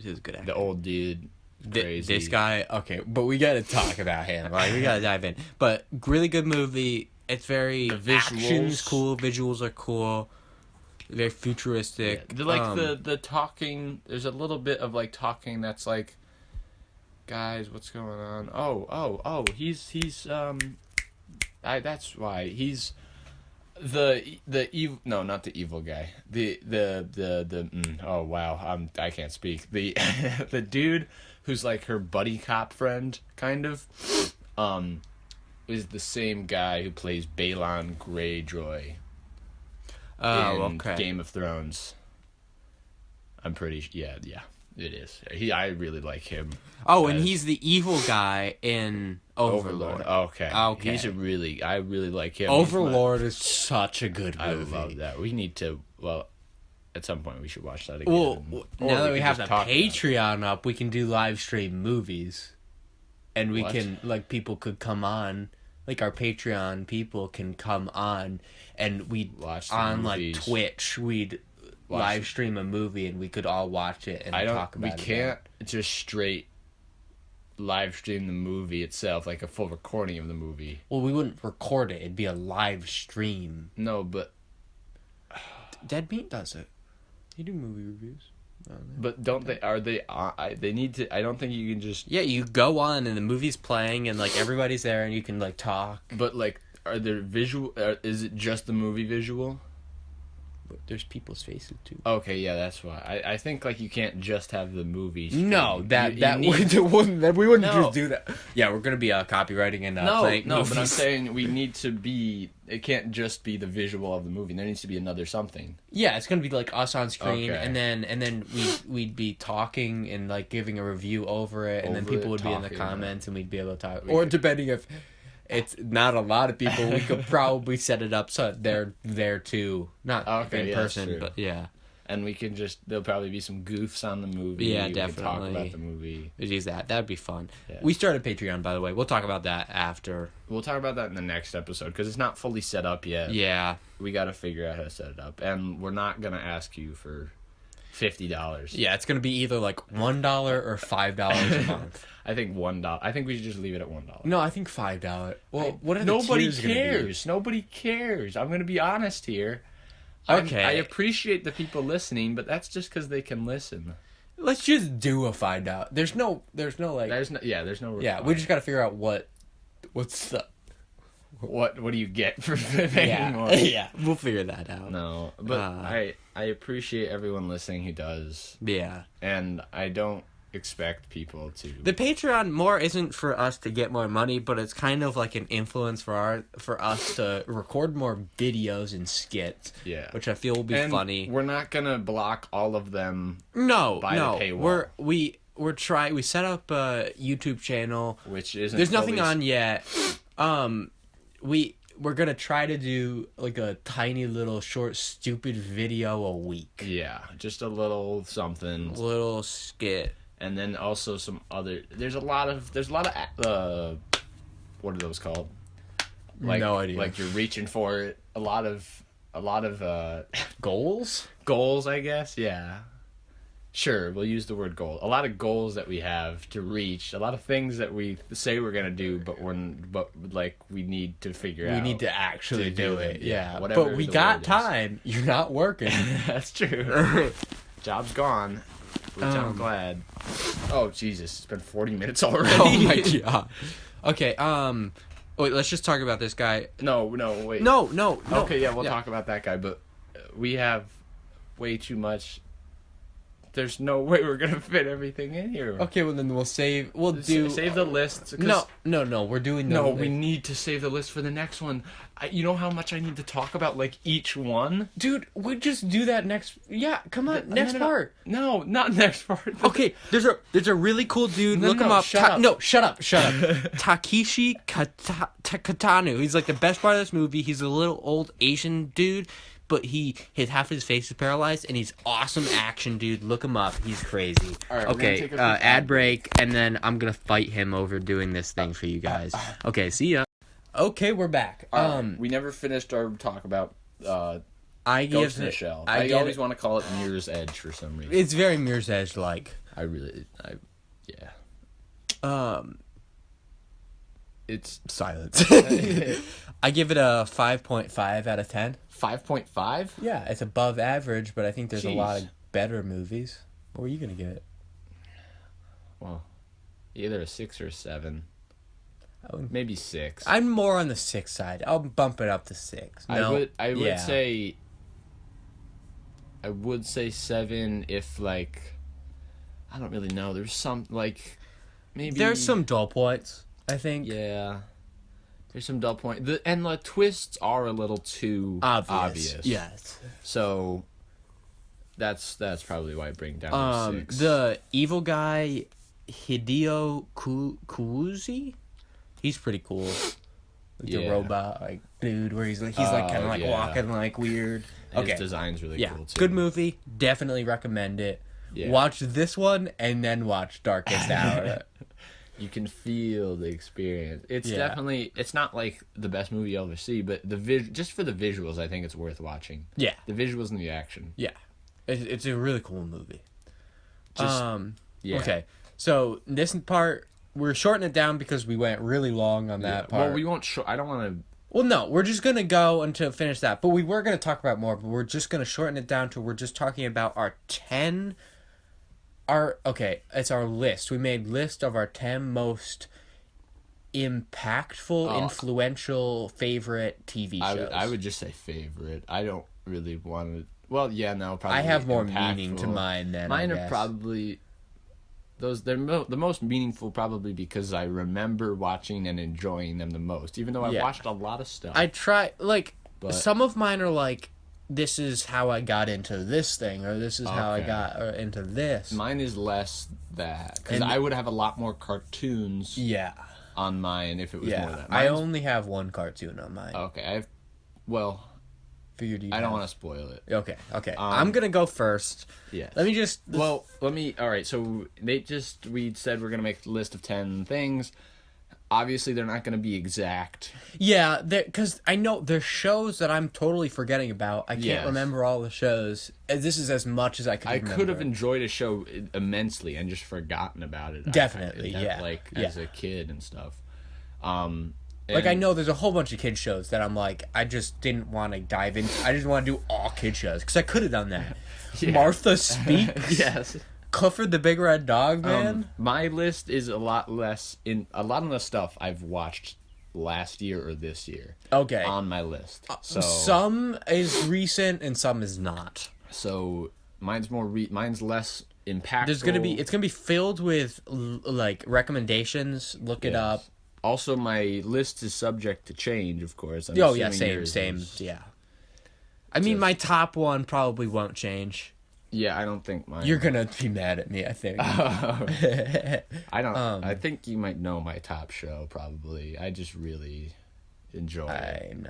She's a good actor. The old dude, crazy. This guy, okay, but we gotta talk about him. Like we gotta dive in. But really good movie. It's very action's cool. Visuals are cool. Very futuristic. Yeah, like the talking. There's a little bit of like talking that's like, guys, what's going on? Oh, he's that's why he's the evil. No, not the evil guy. Oh wow, I can't speak. The the dude who's like her buddy cop friend, kind of, is the same guy who plays Balon Greyjoy. In Game of Thrones. I'm pretty yeah, it is. I really like him. Oh, and he's the evil guy in Overlord. Okay. I really like him. Overlord is such a good movie. I love that. We need to at some point we should watch that again. Well, now that we have the talk Patreon up, we can do live stream movies, and we What? can people could come on, our Patreon people can come on, and we'd Watch the on movies. Twitch we'd live stream a movie, and we could all watch it and talk about it. We can't just straight live stream the movie itself, like a full recording of the movie. Well, we wouldn't record it; it'd be a live stream. No, but Dead Meat does it. You do movie reviews. But don't they? Are they? They need to. I don't think you can just. Yeah, you go on and the movie's playing and everybody's there and you can talk. But are there visual? Is it just the movie visual? But there's people's faces too. Okay, yeah, that's why. I think you can't just have the movies. No, we wouldn't just do that. Yeah, we're gonna be copywriting and playing movies. But I'm saying we need to be. It can't just be the visual of the movie. There needs to be another something. Yeah, it's gonna be us on screen, Okay. and then we'd be talking and giving a review over it, and then people would be in the comments, and we'd be able to talk. Or depending if it's not a lot of people, we could probably set it up so they're there too, not in person, but yeah. And we can there'll probably be some goofs on the movie. Yeah, we definitely. can talk about the movie. We'd use that. That'd be fun. Yeah. We started Patreon, by the way. We'll talk about that after. We'll talk about that in the next episode because it's not fully set up yet. Yeah. We got to figure out how to set it up, and we're not gonna ask you for $50. Yeah, it's gonna be either $1 or $5 a month. I think $1. I think we should just leave it at $1. No, I think $5. Well, what are the Nobody tiers gonna be? cares. Nobody cares. I'm gonna be honest here. Okay. I appreciate the people listening, but that's just because they can listen. Let's just do a $5. There's no There's no. Yeah, there's no. Yeah, we just gotta figure out what's the. What do you get for paying more? Yeah, we'll figure that out. No, but I appreciate everyone listening who does. Yeah. And I don't expect people to. The Patreon more isn't for us to get more money, but it's kind of an influence for us to record more videos and skits. Yeah. Which I feel will be funny. We're not gonna block all of them. No, by the paywall. We set up a YouTube channel, Which isn't. There's nothing on yet. We're gonna try to do a tiny little short stupid video a week. Yeah, just a little something. Little skit. And then also some other. There's a lot of. What are those called? No idea. You're reaching for it. A lot of Goals. goals, I guess. Yeah. Sure, we'll use the word goal. A lot of goals that we have to reach. A lot of things that we say we're gonna do, but we need to figure out. We need to actually do it. Yeah. Whatever But we the got word is. time. You're not working. That's true. Job's gone, which I'm glad. Oh Jesus, it's been 40 minutes already. Oh my god. Okay. Wait. Let's just talk about this guy. No, wait. No. Okay, yeah, we'll talk about that guy, but we have way too much. There's no way we're gonna fit everything in here. Okay. Well, then we'll save. We'll do. Save the list. No. We're doing. No, we need to save the list for the next one. You know how much I need to talk about each one? Dude, we just do that next. Yeah, come on, next part. No, not next part. Okay, there's a really cool dude. No, Look no, him up. shut up. No, shut up. Takeshi Katano. He's the best part of this movie. He's a little old Asian dude, but half his face is paralyzed, and he's awesome action dude. Look him up. He's crazy. All right, we're gonna okay, take a quick ad break, and then I'm gonna fight him over doing this thing for you guys. Okay, see ya. Okay, we're back. We never finished our talk about I Ghost give in the it. Shell. I I give always it- want to call it Mirror's Edge for some reason. It's very Mirror's Edge like. Yeah. It's Silence. I give it a 5.5 out of 10. 5.5. Yeah, it's above average, but I think there's a lot Jeez. of better movies. What were you gonna give it? Well, either a 6 or a 7. would- Maybe 6. I'm more on the 6 side. I'll bump it up to 6. No, I would yeah. say. I would say 7 if I don't really know. There's some maybe There's some dull points, I think. Yeah. There's some dull point. And the twists are a little too obvious. Yes. So that's probably why I bring it down to 6. The evil guy Hideo Kuuzi, he's pretty cool. Like Yeah. the robot like dude where he's like kind of like yeah. walking like weird. His Okay. design's really Yeah. cool too. Good movie. Definitely recommend it. Yeah. Watch this one and then watch Darkest Hour. You can feel the experience. It's Yeah. definitely, it's not like the best movie you'll ever see, but just for the visuals, I think it's worth watching. Yeah. The visuals and the action. Yeah. It's a really cool movie. Just, yeah. Okay. So this part we're shortening it down because we went really long on that part. Well, we won't I don't want to. Well, no, we're just gonna go until finish that. But we were gonna talk about more, but we're just gonna shorten it down to we're just talking about our 10. It's our list. We made list of our 10 most impactful, influential, favorite TV shows. I would just say favorite. I don't really want to. Well, yeah, no, probably. I have more impactful. meaning to mine than mine I are guess. probably those. They're the most meaningful, probably because I remember watching and enjoying them the most. Even though I watched a lot of stuff. I try But- some of mine are like, this is how I got into this thing, or this is how I Okay. got into this. Mine is less that because And- I would have a lot more cartoons Yeah. on mine if it was more Yeah. that. I Mine's- only have one cartoon on mine. Okay, well, Figured you I don't want to spoil it. Okay. I'm gonna go first. Yeah. Let me just. All right, so we said we're going to make a list of 10 things. Obviously, they're not going to be exact. Yeah, because I know there's shows that I'm totally forgetting about. I can't Yes. remember all the shows. This is as much as I could. I remember. could have enjoyed a show immensely and just forgotten about it. Definitely, yeah. Like, Yeah. as a kid and stuff. Like, I know there's a whole bunch of kid shows that I'm like, I just didn't want to dive into. I just want to do all kid shows because I could have done that. Yeah. Martha Speaks. Yes. Clifford the Big Red Dog, man. My list is a lot less of the stuff I've watched last year or this year. Okay. On my list. So Some is recent and some is not. So mine's mine's less impactful. It's gonna be filled with like recommendations. Look it up. Also, my list is subject to change, of course. I'm Oh yeah, assuming same. yours is- Yeah. I mean, Just- my top one probably won't change. Yeah, I don't think mine. You're gonna be mad at me, I think. I don't. I think you might know my top show. Probably. I just really enjoy it. I'm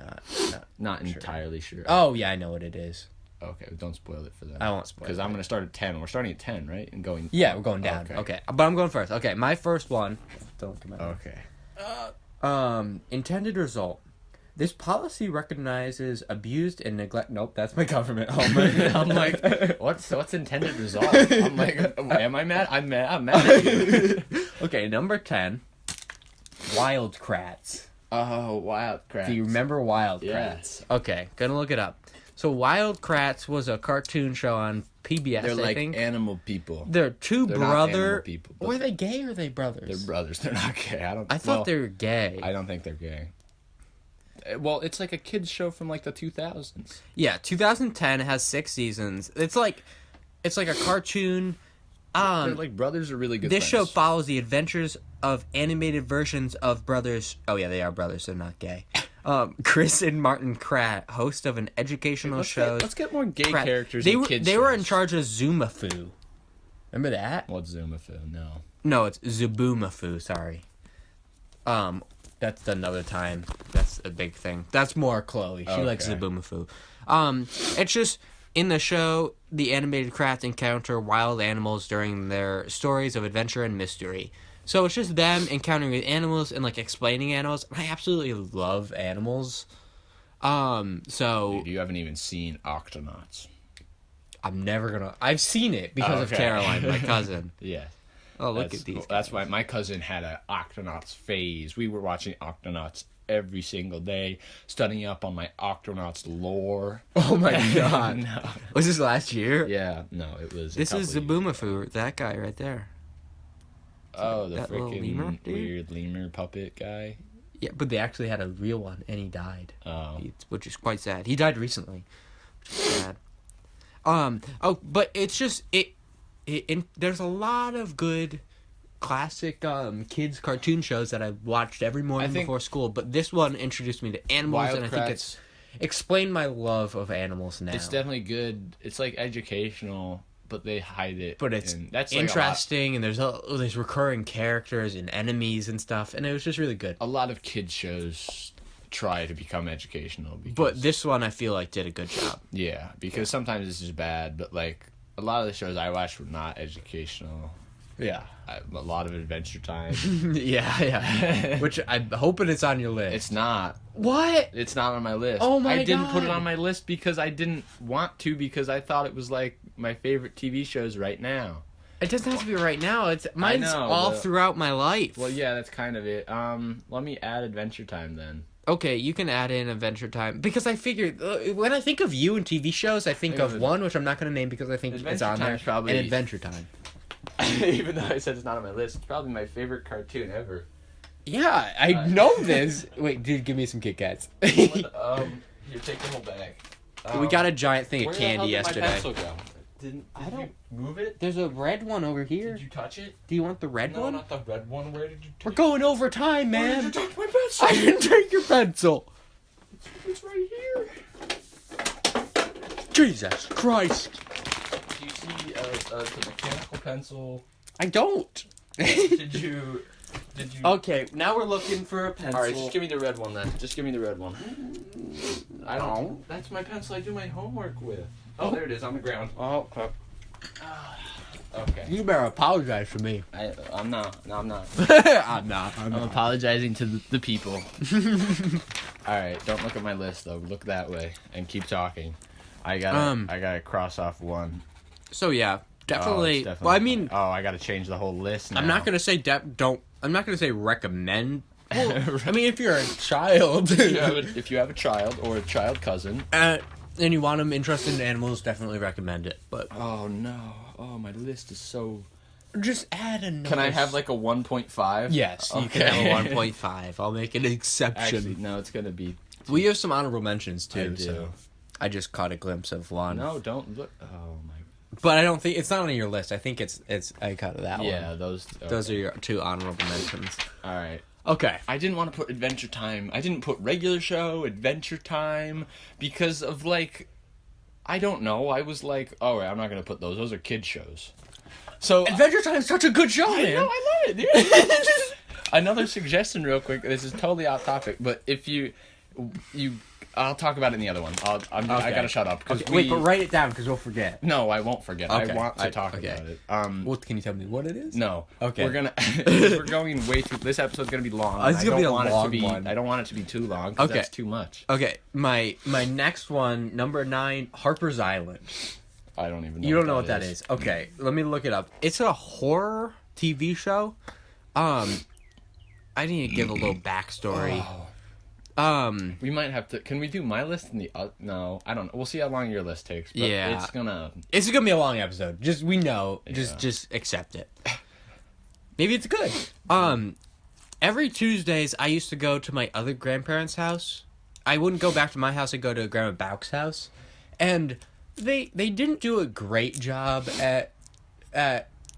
Not entirely sure. Oh yeah, I know what it is. Okay, don't spoil it for them. I won't spoil because it. I'm gonna start at 10. We're starting at 10, right? And going. Yeah, we're going down. Okay, but I'm going first. Okay, my first one. Don't come out. Okay. Intended result. This policy recognizes abused and neglect. Nope, that's my government. Oh my! I'm like, what's intended result? I'm like, am I mad? I'm mad at you. Okay, number 10. Wildcrats. Oh, Wildcrats. Do you remember Wildcrats? Yes. Okay, gonna look it up. So Wildcrats was a cartoon show on PBS. They're I like think. animal people. They're two They're not brother. animal people, but Were they gay or are they brothers? They're brothers. They're not gay. I thought they were gay. I don't think they're gay. Well, it's like a kids show from like the 2000s. Yeah, 2010 has 6 seasons. It's like a cartoon. They're like brothers are really good. This show friends. follows the adventures of animated versions of brothers. Oh yeah, they are brothers. They're not gay. Chris and Martin Kratt, host of an educational show. Let's get more gay characters. They in were kids they were in shows. charge of Zumafu. Remember that? What's Zumafu? No. No, it's Zubumafu. Sorry. That's another time. That's a big thing. That's more Chloe. She likes Okay. Zubumafu. It's just in the show, the animated crafts encounter wild animals during their stories of adventure and mystery. So it's just them encountering with animals and like explaining animals. I absolutely love animals. So Dude, you haven't even seen Octonauts. I'm never gonna. I've seen it because of Okay. Caroline, my cousin. Yeah. Oh, look at these. That's why my cousin had an Octonauts phase. We were watching Octonauts every single day, studying up on my Octonauts lore. Oh my god. No. Was this last year? Yeah, no, it was. This is Zubumafu, that guy right there. Oh, the that little lemur freaking dude? weird lemur puppet guy. Yeah, but they actually had a real one, and he died. Oh. Which is quite sad. He died recently, which is sad. But it's just there's a lot of good classic kids cartoon shows that I watched every morning before school. But this one introduced me to animals, and I think it's explained my love of animals now. It's definitely good. It's like educational, but they hide it. But it's that's like interesting, and there's recurring characters and enemies and stuff, and it was just really good. a lot of kids shows try to become educational. Because, But this one I feel like did a good job. yeah, because sometimes it's just bad, but like a lot of the shows I watched were not educational. Yeah. A lot of Adventure Time. yeah. Which I'm hoping it's on your list. It's not. What? It's not on my list. Oh my I didn't put it God. on my list because I didn't want to, because I thought it was like my favorite TV shows right now. It doesn't have to be right now. Mine's know, all but- throughout my life. Well, yeah, that's kind of it. Let me add Adventure Time then. Okay, you can add in Adventure Time. Because I figured, when I think of you and TV shows, I think of one, which I'm not going to name because I think it's Adventure on there, Time's probably- and Adventure Time. Even though I said it's not on my list, it's probably my favorite cartoon ever. Yeah, I know this. Wait, dude, give me some Kit Kats. Here, take the whole bag. We got a giant thing where of the hell candy did yesterday. my pencil go? Did I don't- you move it? There's a red one over here. Did you touch it? Do you want the red No, one? not the red one. Where did you We're take going over time, Where man. did you take my pencil? I didn't take your pencil. It's right here. Jesus Christ. Do you see the mechanical pencil? I don't. Did you? Okay, now we're looking for a pencil. All right, just give me the red one then. Just give me the red one. I don't. That's my pencil I do my homework with. Oh, there it is on the ground. Oh, crap. Okay. You better apologize to me. I'm not. No, I'm not. I'm not. I'm apologizing to the people. All right, don't look at my list though. Look that way and keep talking. I gotta cross off one. So yeah, Oh, definitely. it's definitely. Well, I mean, I gotta change the whole list now. I'm not gonna say don't. I'm not gonna say recommend. Well, I mean, if you're a child, if you have a child or a child cousin. and you want them interested in animals, definitely recommend it. But Oh no! Oh, my list is so. just add a notice. Can I have like a 1.5? Yes, you can have a 1.5. I'll make an exception. Actually, no, it's gonna be. We have some honorable mentions too. I do. So I just caught a glimpse of one. No, don't look. Oh my. But I don't think it's not on your list. I think it's I caught that one. Yeah, those. Those are your two honorable mentions. All right. Okay. I didn't want to put Adventure Time. I didn't put regular show, Adventure Time, because of like, I don't know. I was like, all right, I'm not gonna put those. Those are kid shows. So Adventure Time is such a good show, I man. know, I love it, dude. Another suggestion, real quick. This is totally off topic, but if you, I'll talk about it in the other one. I gotta shut up because Wait, but write it down because we'll forget. No, I won't forget. Okay. I want to talk okay. about it. Well, can you tell me what it is? No. Okay. We're going way too. This episode's gonna be long. It's gonna be a long one. I don't want it to be too long. 'Cause Okay. That's too much. Okay, my next one, number 9, Harper's Island. I don't even know. You don't know what that is. Okay, let me look it up. It's a horror TV show. I need to give a little backstory. We might have to. Can we do my list and the? No, I don't know. We'll see how long your list takes. But Yeah. it's gonna. It's gonna be a long episode. Just we know. Yeah. Just accept it. Maybe it's good. Every Tuesdays I used to go to my other grandparents' house. I wouldn't go back to my house. I'd go to Grandma Bauch's house, and they didn't do a great job at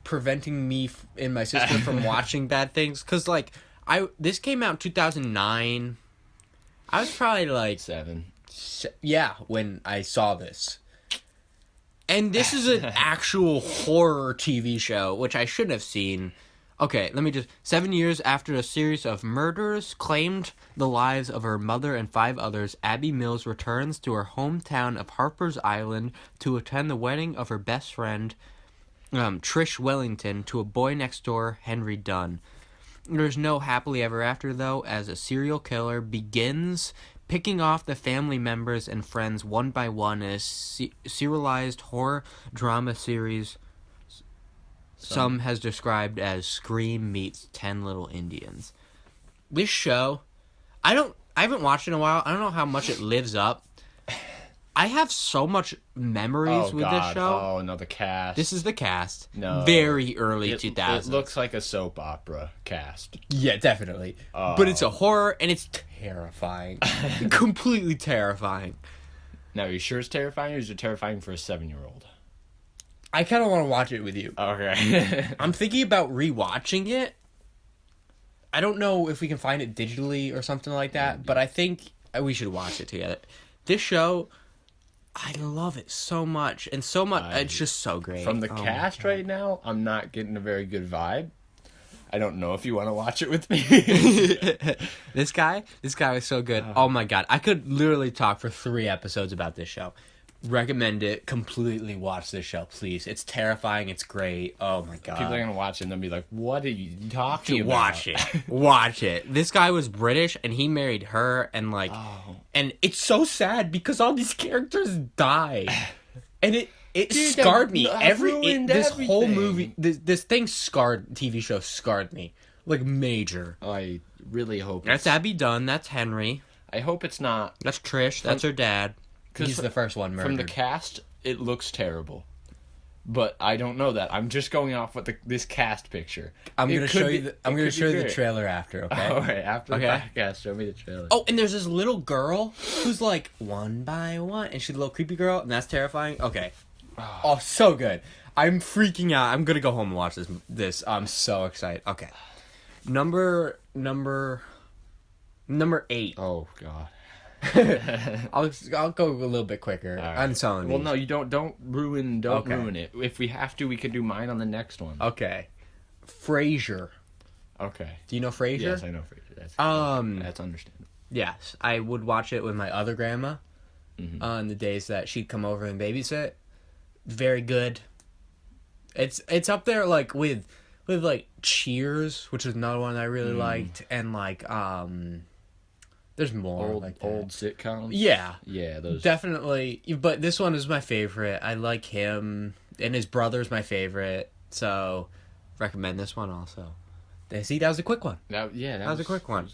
preventing me and my sister from watching bad things. Cause like this came out in 2009. I was probably like 7. yeah, when I saw this. And this is an actual horror TV show, which I should have seen. Okay, 7 years after a series of murders claimed the lives of her mother and 5 others, Abby Mills returns to her hometown of Harper's Island to attend the wedding of her best friend, Trish Wellington, to a boy next door, Henry Dunn. There's no happily ever after, though, as a serial killer begins picking off the family members and friends one by one in a serialized horror drama series some has described as Scream meets 10 Little Indians. This show, I haven't watched it in a while. I don't know how much it lives up. I have so much memories with this show. Oh no, the cast. This is the cast. No. Very early 2000s. It looks like a soap opera cast. Yeah, definitely. Oh. But it's a horror, and it's terrifying. Completely terrifying. Now, are you sure it's terrifying, or is it terrifying for a 7-year-old? I kind of want to watch it with you. Okay. I'm thinking about rewatching it. I don't know if we can find it digitally or something like that, but I think we should watch it together. This show, I love it so much, and so much. It's just so great. From the Oh my cast God. right now, I'm not getting a very good vibe. I don't know if you want to watch it with me. This guy was so good. Oh my god, I could literally talk for 3 episodes about this show. Recommend it. Completely watch this show, please. It's terrifying. It's great. Oh my god. People are gonna watch it and they'll be like, "What are you talking Dude, about?" watch it. Watch it. This guy was British and he married her and like, and it's so sad because all these characters die, and it Dude, scarred me. This everything. whole movie, this thing scarred. TV show scarred me like major. I really hope. That's Abby Dunn. That's Henry. I hope it's not. That's Trish. That's her dad. He's the first one murdered. From the cast, it looks terrible. But I don't know that. I'm just going off what this cast picture. I'm gonna show you. I'm gonna show you the trailer after. Okay. All right. After the podcast, show me the trailer. Oh, and there's this little girl who's like one by one, and she's a little creepy girl, and that's terrifying. Okay. Oh, so good. I'm freaking out. I'm gonna go home and watch this. I'm so excited. Okay. Number 8. Oh God. I'll go a little bit quicker. Right. I'm telling you. Well, no, you don't ruin it. If we have to, we could do mine on the next one. Okay. Frasier. Okay. Do you know Frasier? Yes, I know Frasier. That's understandable. Yes, I would watch it with my other grandma on the days that she'd come over and babysit. Very good. It's up there like with like Cheers, which is another one I really liked, and like there's more old like that. old sitcoms. Yeah, those definitely. But this one is my favorite. I like him, and his brother's my favorite. So recommend this one also. See, that was a quick one. That was a quick one.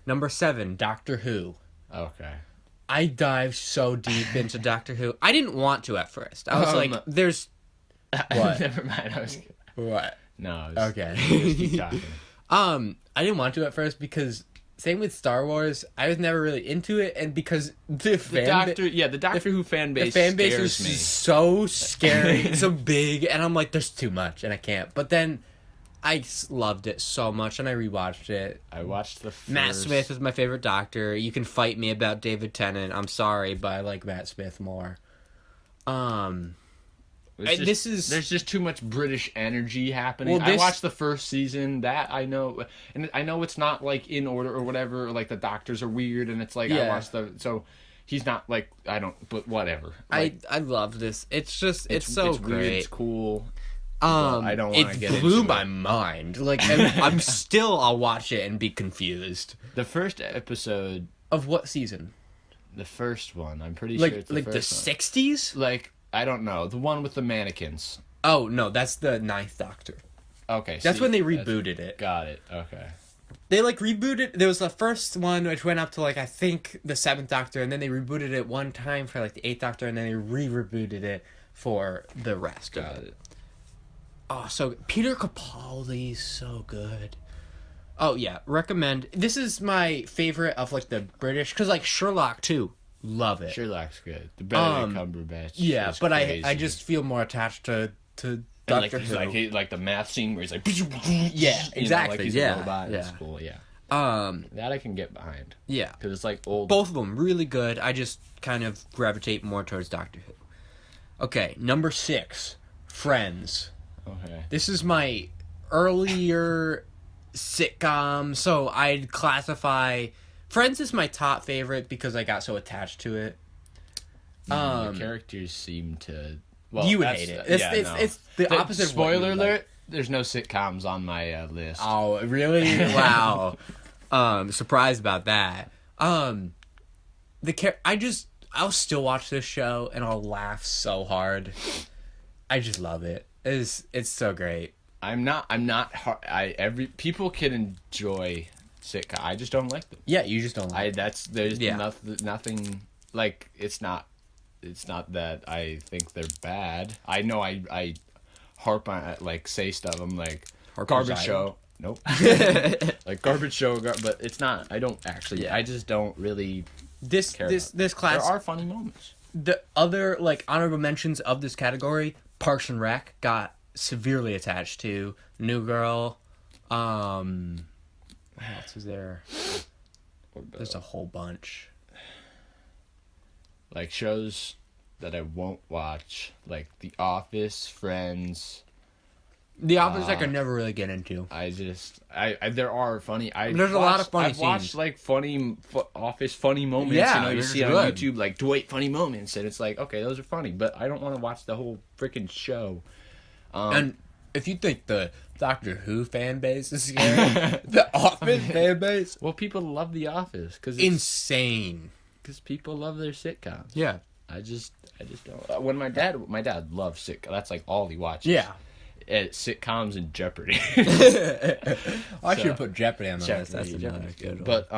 Number 7, Doctor Who. Okay. I dived so deep into Doctor Who. I didn't want to at first. I was like, "There's what? Never mind. What? No. Okay. Just keep talking. I didn't want to at first because same with Star Wars. I was never really into it, and because the Doctor Who fan base. The fan base scares is me. so scary, so big, and I'm like, "There's too much," and I can't. But then I loved it so much, and I rewatched it. I watched the first... Matt Smith is my favorite Doctor. You can fight me about David Tennant. I'm sorry, but I like Matt Smith more. There's just too much British energy happening. I watched the first season. That I know, and I know it's not like in order or whatever. Or like the doctors are weird, and it's like I watched so he's not like I don't. But whatever. Like, I love this. It's just it's so it's great. Weird, it's cool. I don't want to get into it. It blew my mind. Like I'm still, I'll watch it and be confused. The first episode of what season? The first one. I'm pretty sure it's the like first the 60s. Like I don't know, the one with the mannequins. Oh no, that's the 9th Doctor. Okay, that's when they rebooted it. Got it. Okay. They like rebooted. There was the first one which went up to like I think the 7th Doctor, and then they rebooted it one time for like the 8th Doctor, and then they rebooted it for the rest. Got it. Oh, so Peter Capaldi's so good. Oh yeah, recommend. This is my favorite of like the British, because like Sherlock too, love it. Sherlock's good. The Benedict Cumberbatch. Yeah, but crazy. I just feel more attached to Doctor Who. Like the math scene where he's like, yeah, exactly. Like he's a robot. It's cool. Yeah. That I can get behind. Yeah, because it's like old. Both of them really good. I just kind of gravitate more towards Doctor Who. Okay, number 6, Friends. Okay. This is my earlier sitcom, so I'd classify Friends is my top favorite because I got so attached to it. The characters seem to. Well, you would hate it. It's the opposite. Spoiler alert: there's no sitcoms on my list. Oh, really? Wow. Surprised about that. I'll still watch this show and I'll laugh so hard. I just love it. It's so great. People can enjoy sitcom. I just don't like them. Yeah, you just don't like them. There's nothing like it's not that I think they're bad. I know I harp on like say stuff. I'm like Garbage Show. Nope. Like Garbage Show, but it's not. I don't actually. Yeah. I just don't really. This class. There are funny moments. The other like honorable mentions of this category: Parks and Rec got severely attached to. New Girl. What else is there? There's a whole bunch. Like shows that I won't watch, like The Office, Friends, The Office I could never really get into. There are funny. There's a lot of funny I've watched scenes. like funny Office funny moments. Yeah, you they're see on good. YouTube like Dwight funny moments, and it's like, okay, those are funny, but I don't want to watch the whole freaking show. And if you think the Doctor Who fan base is scary, the Office fan base, Well, people love The Office because insane. people love their sitcoms. Yeah. I just don't. When my dad loves sitcoms. That's like all he watches. Yeah. Sitcoms and Jeopardy. I should put Jeopardy on the list. That's Jeopardy, another good one. But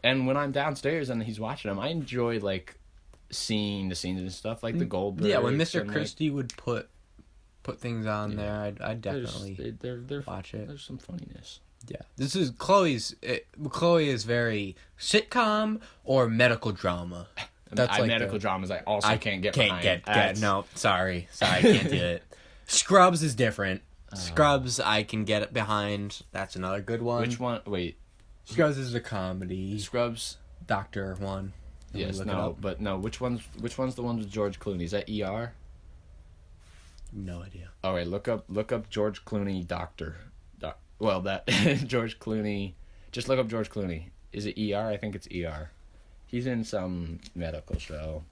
and when I'm downstairs and he's watching them, I enjoy like seeing the scenes and stuff, like the Goldbergs. Yeah, when Mr. and, Christie would put things on there, I'd there's- definitely they're watch it. There's some funniness. Yeah, this is Chloe's. Chloe is very sitcom or medical drama. That's like medical dramas. I also can't get Can't behind. get That's- no. Sorry, can't do it. Scrubs is different. Scrubs I can get behind. That's another good one. Which one? Wait, Scrubs is a comedy. Scrubs. Doctor one. Let me Yes, look it no, up. but no. Which one's the one with George Clooney? Is that ER? No idea. All right, look up George Clooney doctor. Well, that George Clooney. Just look up George Clooney. Is it ER? I think it's ER. He's in some medical show.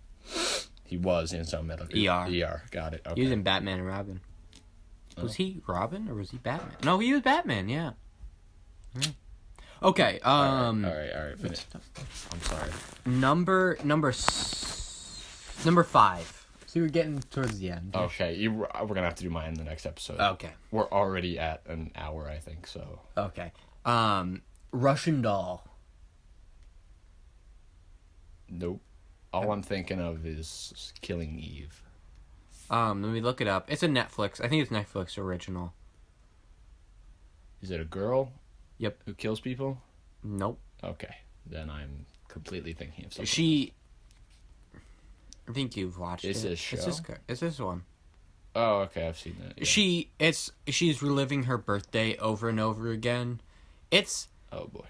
He was in some medical. ER. ER. Got it. Okay. He was in Batman and Robin. Was he Robin or was he Batman? No, he was Batman. Yeah. Okay. All right. Finish. I'm sorry. Number 5. See, we're getting towards the end. Okay, we're gonna have to do mine in the next episode. Okay. We're already at an hour, I think. So. Okay. Russian Doll. Nope. All I'm thinking of is Killing Eve. Let me look it up. It's a Netflix. I think it's Netflix original. Is it a girl? Yep. Who kills people? Nope. Okay, then I'm completely thinking of something. I think you've watched Is it. this show? It's this one. Oh, okay, I've seen that. Yeah. She's reliving her birthday over and over again. Oh boy.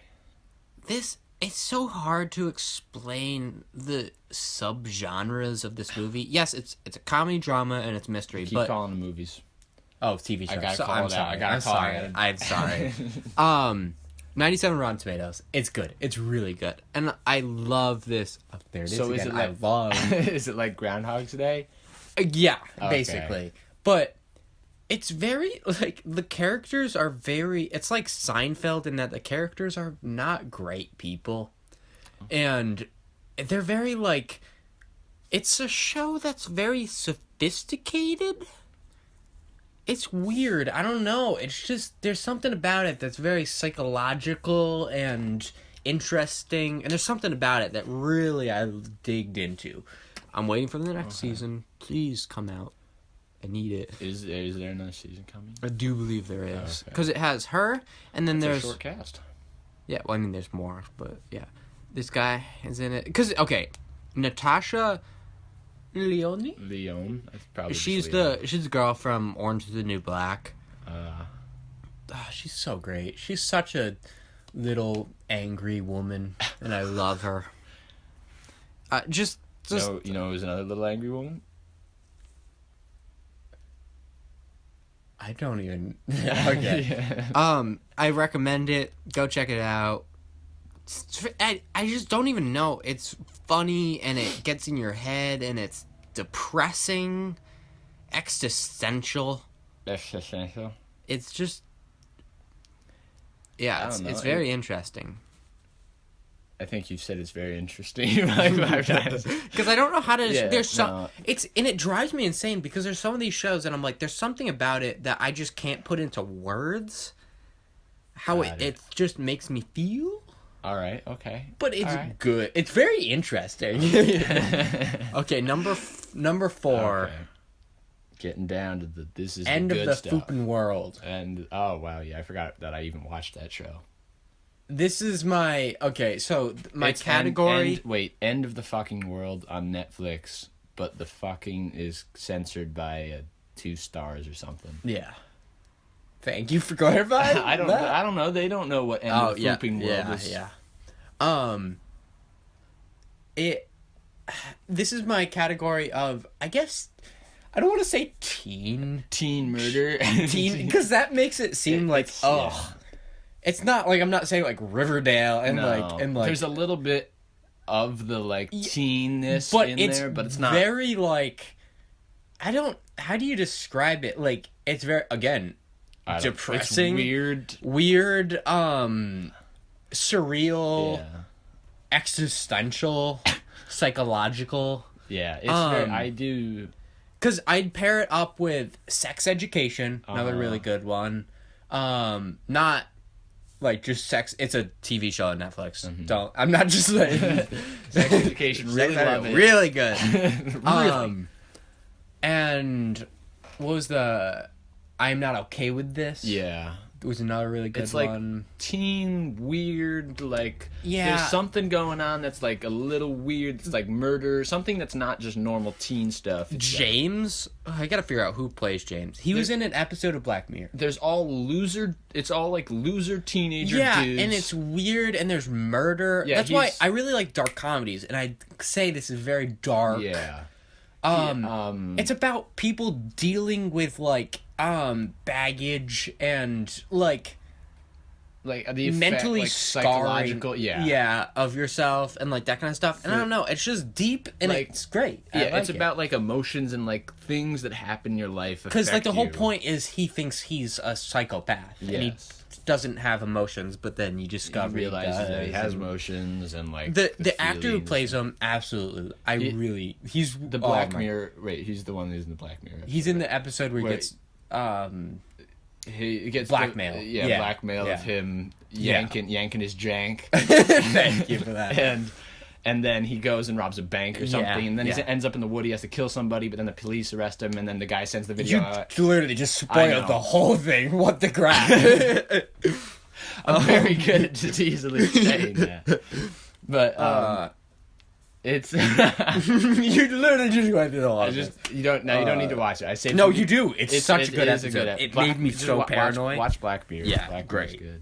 It's so hard to explain the subgenres of this movie. Yes, it's a comedy drama and it's mystery, Keep but calling the movies. oh, TV show. I gotta So, call I'm it out. sorry. I gotta I'm call sorry. it. I'm sorry. 97 Rotten Tomatoes. It's good. It's really good, and I love this. Oh, there it is. So again. is it like, I love. is it like Groundhog's Day? Yeah, Okay. basically. But it's very, like, the characters are very, it's like Seinfeld in that the characters are not great people. And they're very, like, it's a show that's very sophisticated. It's weird. I don't know. It's just, there's something about it that's very psychological and interesting. And there's something about it that really I digged into. I'm waiting for the next season. Please come out. I need it. Is there another season coming? I do believe there is. Okay. Because it has her, and then It's there's... a short cast. Yeah, well, I mean, there's more, but yeah. This guy is in it. Because, okay, Natasha Leone. That's probably she's just the girl from Orange is the New Black. Leone. She's so great. She's such a little angry woman, and I love her. Just You know who's another little angry woman? I don't even. Okay. Yeah. I recommend it. Go check it out. I just don't even know. It's funny and it gets in your head and it's depressing, existential. That's essential. It's just. Yeah, I don't know. it's very interesting. I think you said it's very interesting like 5 times. Because I don't know how to. Yeah, there's some. no. And it drives me insane because there's some of these shows and I'm like, there's something about it that I just can't put into words. How Got it just makes me feel. All right. Okay. But it's All right. good. It's very interesting. Okay, number 4. Okay. Getting down to this is End the of good the stuff. Foopin' World. And oh wow, yeah, I forgot that I even watched that show. This is my so my It's category. End of the fucking world on Netflix, but the fucking is censored by 2 stars or something. Yeah. Thank you for clarifying. I don't know. They don't know what end of the fucking world is. Yeah. This is my category of, I guess, I don't want to say teen murder. Because that makes it seem like, it's not like, I'm not saying like Riverdale and like there's a little bit of the like teenness in there, but it's not very like, how do you describe it? Like, it's very, again, depressing, it's weird, surreal, existential, psychological. Yeah, it's very, I do. Because I'd pair it up with Sex Education, another really good one. Not like just sex. It's a TV show on Netflix. Mm-hmm. I'm not just like Sex Education. Really love it. Really good. Really. And what was the I'm Not Okay With This? Yeah. It was another really good It's like one. teen, weird, like... Yeah. There's something going on that's like a little weird. It's like murder. Something that's not just normal teen stuff. It's James? I gotta figure out who plays James. He was in an episode of Black Mirror. There's all loser... It's all like loser teenager dudes. Yeah, and it's weird, and there's murder. Yeah, that's why I really like dark comedies, and I say this is very dark. Yeah. It's about people dealing with like baggage and like the effect, mentally like, scarring of yourself and like that kind of stuff. And I don't know, it's just deep and like, it's great. It's about like emotions and like things that happen in your life. Because like the whole point is he thinks he's a psychopath and he doesn't have emotions, but then you discover he realizes that he has emotions and like the actor who plays him. Absolutely, he's the Black Mirror. Wait, he's the one who's in the Black Mirror. He's in the episode where he gets blackmail. Blackmail of him yanking his jank. Thank you for that. And then he goes and robs a bank or something, and then he ends up in the wood. He has to kill somebody, but then the police arrest him, and then the guy sends the video out. You literally just spoiled the whole thing. What the crap? I'm very good at just easily saying that. But it's you literally just went through the whole thing. You don't need to watch it. I say you do. It's such a good episode. It made me so paranoid. Watch Black Mirror. Yeah, Black great. Good.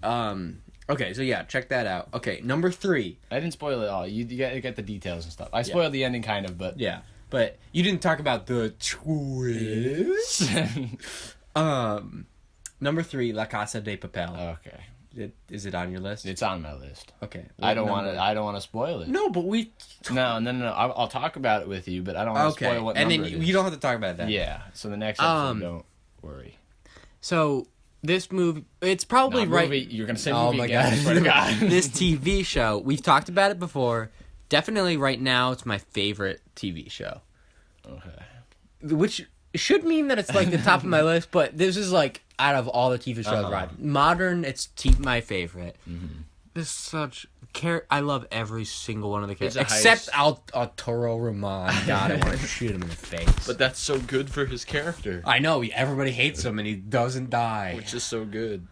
Okay, so yeah, check that out. Okay, number 3. I didn't spoil it all. You get the details and stuff. I spoiled the ending kind of, but yeah, but you didn't talk about the twist. Number 3, La Casa de Papel. Okay. Is it on your list? It's on my list. Okay. I don't want to spoil it. No, but we. No. I'll talk about it with you, but I don't want to spoil what number it is. And then you don't have to talk about that. Yeah. So the next episode, don't worry. So this movie, it's probably right. Movie, you're gonna say movie again. I swear to God. This TV show, we've talked about it before. Definitely, right now, it's my favorite TV show. Okay. Which should mean that it's like the top of my list, but this is like out of all the TV shows, right? Modern, it's my favorite. Mm-hmm. This is such I love every single one of the characters except Arturo Roman. God, I want to shoot him in the face. But that's so good for his character. I know everybody hates him, and he doesn't die, which is so good.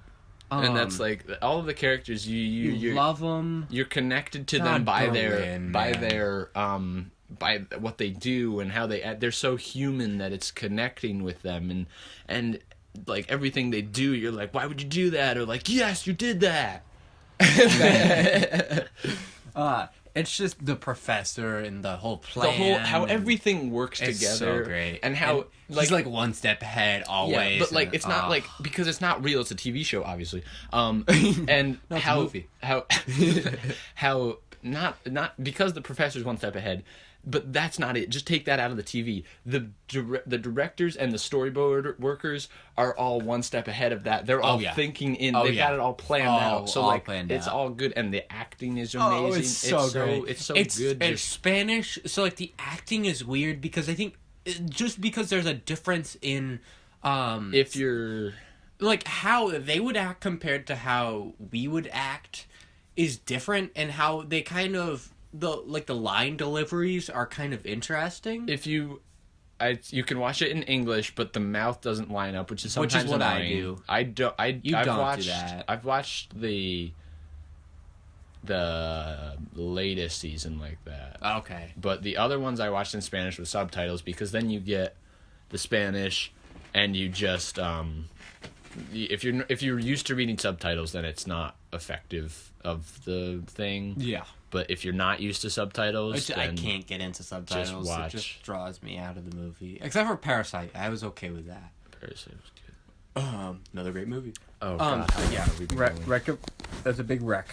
And that's like all of the characters you love them. You're connected to them by what they do and how they're so human that it's connecting with them and like everything they do. You're like, why would you do that? Or like, yes, you did that. It's just the professor and the whole plan, how everything works together. It's so great, and how he's like one step ahead always. Yeah, but like it's not like because it's not real. It's a TV show, obviously. And no, how it's a movie. how not because the professor's one step ahead. But that's not it. Just take that out of the TV. The directors and the storyboard workers are all one step ahead of that. They're all thinking in. They've got it all planned out. So like it's all good, and the acting is amazing. It's so great. It's so good. It's Spanish, so like the acting is weird because I think just because there's a difference in if you're like how they would act compared to how we would act is different, and how they kind of. The line deliveries are kind of interesting. If you can watch it in English, but the mouth doesn't line up, which is sometimes what annoying. I do. I've watched that. I've watched the latest season like that. Okay. But the other ones I watched in Spanish with subtitles because then you get the Spanish, and you just if you're used to reading subtitles, then it's not effective of the thing. Yeah. But if you're not used to subtitles, I then can't get into subtitles. just watch. It just draws me out of the movie. Except for Parasite. I was okay with that. Parasite was good. Another great movie. Oh, God. How yeah. long have we been going? That's a big wreck.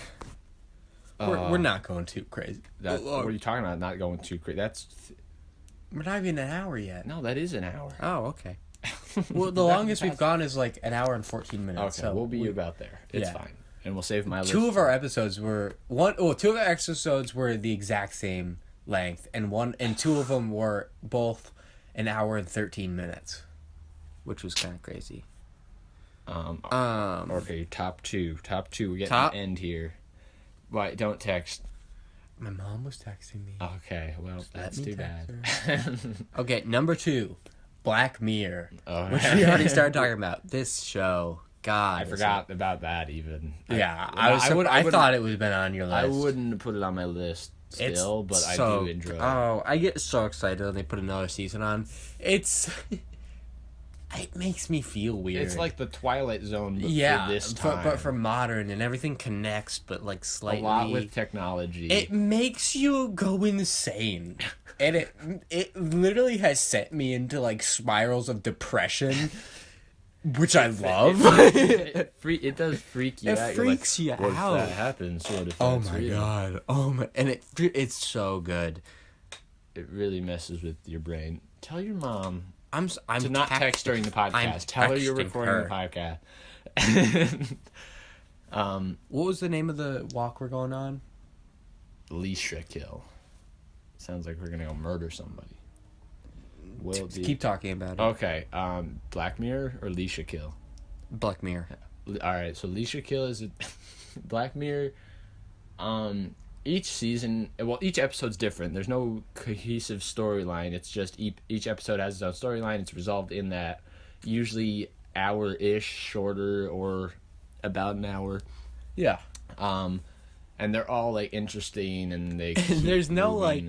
We're not going too crazy. What are you talking about? Not going too crazy. We're not even an hour yet. No, that is an hour. Oh, okay. Well, the longest we've gone is like an hour and 14 minutes. Okay, so we'll be about there. It's fine. And we'll save my list. Two of our episodes were two of our episodes were the exact same length, and two of them were both an hour and 13 minutes, which was kind of crazy. Okay, top two. We get an end here. Why, don't text. My mom was texting me. Okay, well, that's too bad. Okay, number 2, Black Mirror, Oh, which we already started talking about. This show, God, I forgot about that even. Yeah, I thought it would have been on your list. I wouldn't put it on my list still, but I do enjoy it. Oh, I get so excited when they put another season on. It makes me feel weird. It's like the Twilight Zone, but for this time. But for modern, and everything connects, but like slightly. A lot with technology. It makes you go insane. And it literally has sent me into like spirals of depression, which I love. It does freak you out. It freaks you what out. If that happens? What if Oh that's my real? God! Oh my! And it's so good. It really messes with your brain. Tell your mom. I'm to not text during the podcast. Tell her you're recording the podcast. What was the name of the walk we're going on? Leisha kill. Sounds like we're gonna go murder somebody. Keep talking about it. Okay. Black Mirror or Leisha kill? Black Mirror. All right. So Leisha kill is Black Mirror. Each season, each episode's different. There's no cohesive storyline. It's just each episode has its own storyline. It's resolved in that usually hour-ish, shorter, or about an hour. Yeah. And they're all like interesting, and they there's no like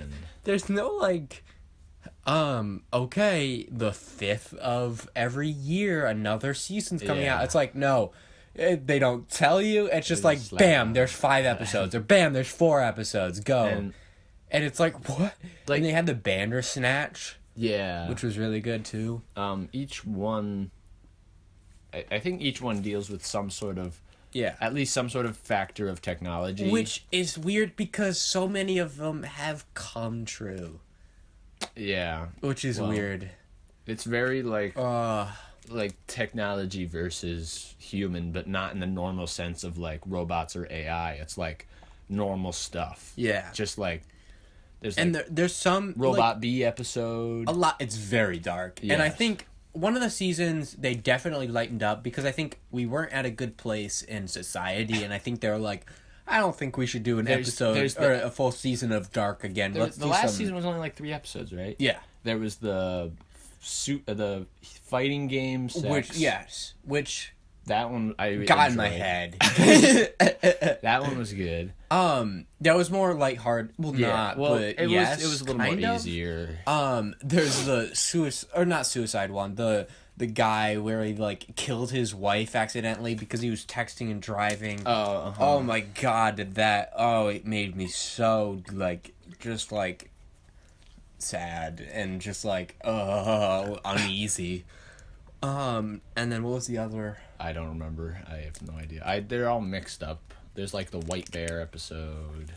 okay, the 5th of every year another season's coming out. It's like, no. They don't tell you. It's just like, bam, there's 5 episodes, or bam, there's 4 episodes. Go, and it's like, what? Like, and they had the Bandersnatch, which was really good too. Each one, I think each one deals with some sort of at least some sort of factor of technology, which is weird because so many of them have come true. Yeah, which is weird. It's very like technology versus human, but not in the normal sense of like robots or AI. It's like normal stuff. Yeah, just like there's some Robot like, B episode. A lot. It's very dark, and I think one of the seasons they definitely lightened up because I think we weren't at a good place in society, and I think they're like, I don't think we should do an episode or a full season of dark again. The last season was only like 3 episodes, right? Yeah. There was the fighting game sex. Which that one I got in my head. That one was good. That was more lighthearted. Well, not. Well, but it was a little more easier. There's the not suicide one. The guy where he like killed his wife accidentally because he was texting and driving. Oh my God! It made me so like just like sad and just like uneasy. And then what was the other? I don't remember. I have no idea. They're all mixed up. There's like the White Bear episode.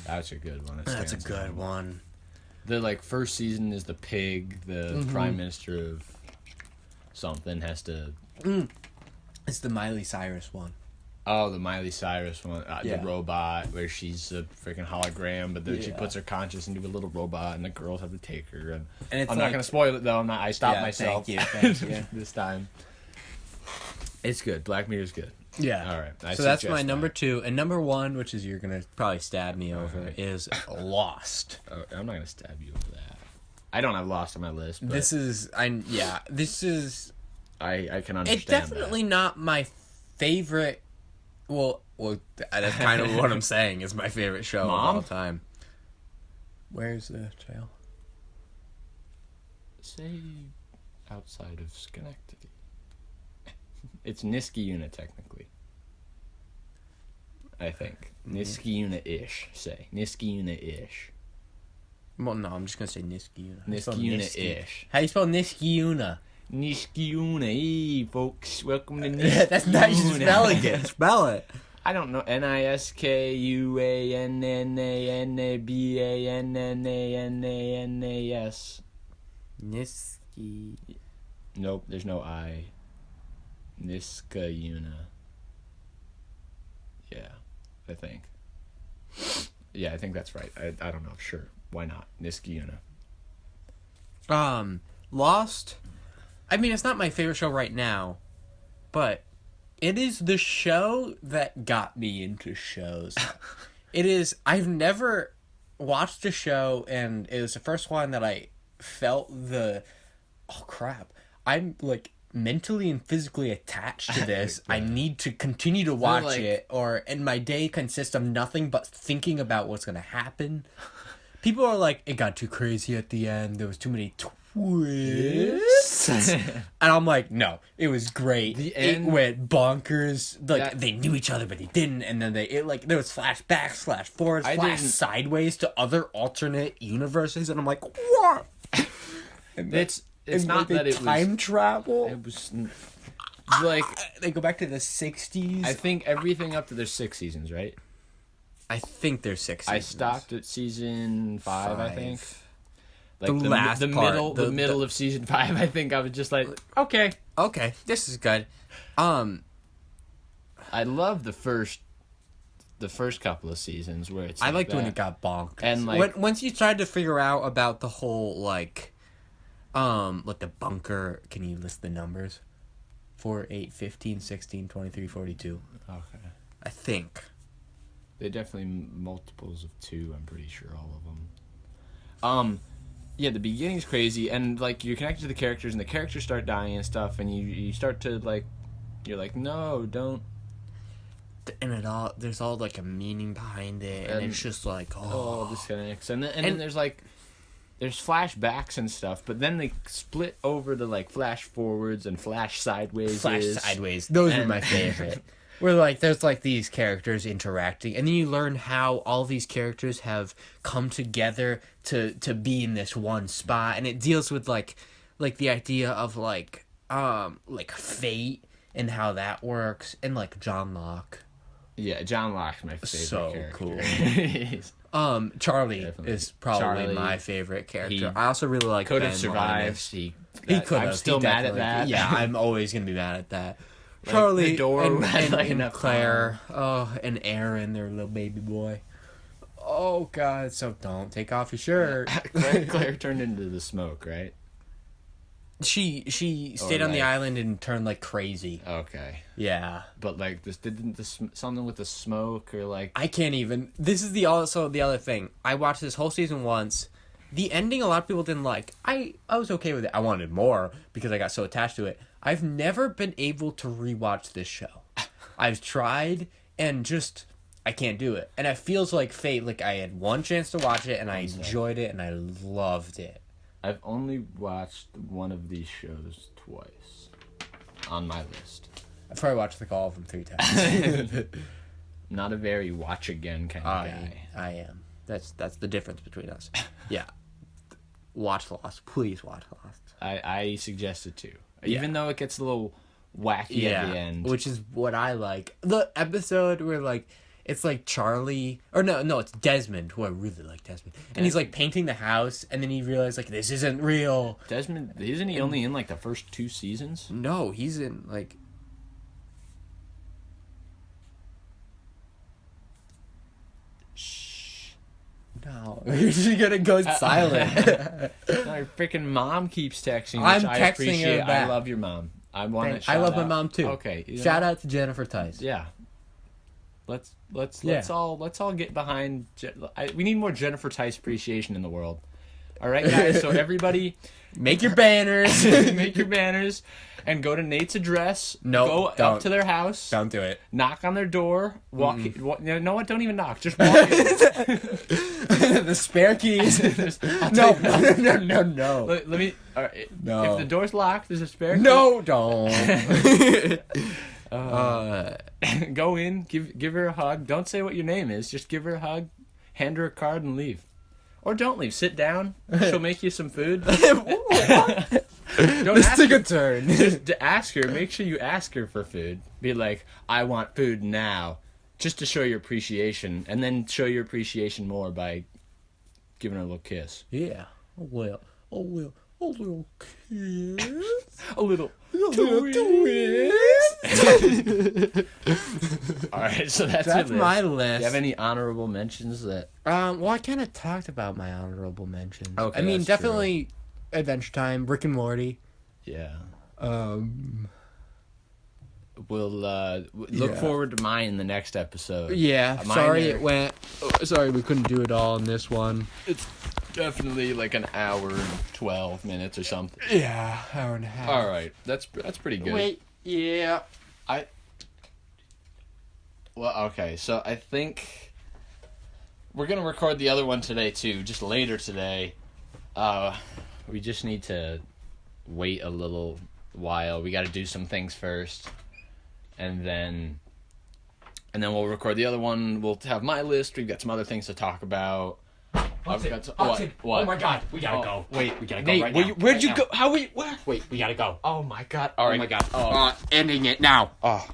That's a good one. That's a good one. The like first season is the pig. The prime minister of something has to. It's the Miley Cyrus one. Oh, the Miley Cyrus one. The robot where she's a freaking hologram, but then she puts her conscience into a little robot, and the girls have to take her. And it's I'm not going to spoil it, though. I stopped myself. Thank you. This time. It's good. Black Mirror's good. Yeah. All right. So that's my number 2. And number 1, which is you're going to probably stab me over, is Lost. Oh, I'm not going to stab you over that. I don't have Lost on my list. But this is... I can understand it's definitely not my favorite... Well, that's kind of what I'm saying is my favorite show of all time. Where's the trail? Say outside of Schenectady. It's Niski unit, technically. I think. Niskiuna-ish, say. Niskiuna-ish. Well, no, I'm just gonna say Niskiuna. Niskiuna-ish. How do you spell Niskiuna? Niskiuna, folks. Welcome to Niskiuna. That's not you spelling it. Spell it. I don't know. Niskuananabananabanananas. Niski. Nope, there's no I. Niskiuna. Yeah, I think. Yeah, I think that's right. I don't know. Sure. Why not? Niskiuna. Lost. I mean, it's not my favorite show right now, but it is the show that got me into shows. It is. I've never watched a show, and it was the first one that I felt the. Oh crap! I'm like mentally and physically attached to this. I need to continue to watch it, and my day consists of nothing but thinking about what's gonna happen. People are like, it got too crazy at the end. There was too many twists. And I'm like, no, it was great. The end went bonkers. Like, they knew each other, but they didn't. And then there was flashbacks, flash forwards, flash sideways to other alternate universes. And I'm like, what? It's not that it was time travel. It was like they go back to the 60s. I think everything up to their 6 seasons, right? I think there's 6 seasons. I stopped at season 5, I think. Like the middle of season 5, I think I was just like, okay, this is good. I love the first couple of seasons where it's. I liked when it got bonkers, and like once you tried to figure out about the whole like the bunker. Can you list the numbers? 4, 8, 15, 16, 23, 42. Okay. I think. They're definitely multiples of 2, I'm pretty sure, all of them. Yeah, the beginning's crazy, and, like, you're connected to the characters, and the characters start dying and stuff, and you start to, like, you're like, no, don't. And there's all, like, a meaning behind it, and it's just like, disconnects. And then there's, like, there's flashbacks and stuff, but then they split over to, like, flash forwards and flash sideways. Those were my favorite. Where, like, there's, like, these characters interacting, and then you learn how all these characters have come together to be in this one spot, and it deals with, like the idea of, like fate and how that works, and, like, John Locke. Yeah, John Locke's my favorite character. Cool. Charlie Definitely. is probably my favorite character. I also really like could Ben have survived. He could have. I'm still mad at that. Yeah, I'm always going to be mad at that. Like Charlie the door and Claire, and Aaron, their little baby boy. Oh God! So don't take off your shirt. Claire turned into the smoke, right? She stayed on the island and turned like crazy. Okay. Yeah. But like something with the smoke or like I can't even. This is the other thing. I watched this whole season once. The ending, a lot of people didn't like. I was okay with it. I wanted more because I got so attached to it. I've never been able to rewatch this show. I've tried and just I can't do it. And it feels like fate. Like I had one chance to watch it and I enjoyed it and I loved it. I've only watched one of these shows twice on my list. I've probably watched like all of them 3 times. Not a very watch again kind of guy. I am. That's the difference between us. Yeah. Watch Lost. Please watch Lost. I suggest it too. Even though it gets a little wacky at the end. Which is what I like. The episode where like it's like Charlie or no, it's Desmond, who I really like Desmond. And he's like painting the house and then he realized like this isn't real. Desmond, isn't he only in like the first 2 seasons? No, he's in like No, you're just gonna go silent. My freaking mom keeps texting. I'm which I texting appreciate. her back. I love your mom. I want to. I love my mom too. Okay. Shout out to Jennifer Tice. Yeah. Let's all get behind. We need more Jennifer Tice appreciation in the world. All right, guys. So everybody, make your banners. Make your banners, and go to Nate's address. No, go up to their house. Don't do it. Knock on their door. Walk. You know what? Don't even knock. Just walk in. The spare keys. No. Let me. All right. No. If the door's locked, there's a spare key. No, don't. Go in, give her a hug. Don't say what your name is. Just give her a hug, hand her a card, and leave. Or don't leave. Sit down. She'll make you some food. Don't This took a turn. Just to ask her. Make sure you ask her for food. Be like, I want food now. Just to show your appreciation. And then show your appreciation more by giving her a little kiss. Yeah. A little kiss. A little Alright, so that's my list. Do you have any honorable mentions that... Well, I kind of talked about my honorable mentions. Okay, I mean, that's definitely Adventure Time, Rick and Morty. Yeah. We'll look forward to mine in the next episode. Yeah, Mine sorry we couldn't do it all in this one. It's definitely like an hour and 12 minutes or something. Yeah, hour and a half. All right, that's pretty good. Wait, yeah. Well, okay, so I think we're gonna record the other one today too, just later today. We just need to wait a little while. We got to do some things first, and then we'll record the other one. We'll have my list. We've got some other things to talk about. What? What? Oh my god, we gotta go. Wait, We gotta go Nate, right now. where'd you Right go? now. Wait, we gotta go. Oh my god! All right. Oh my god. Oh. Ending it now. Oh.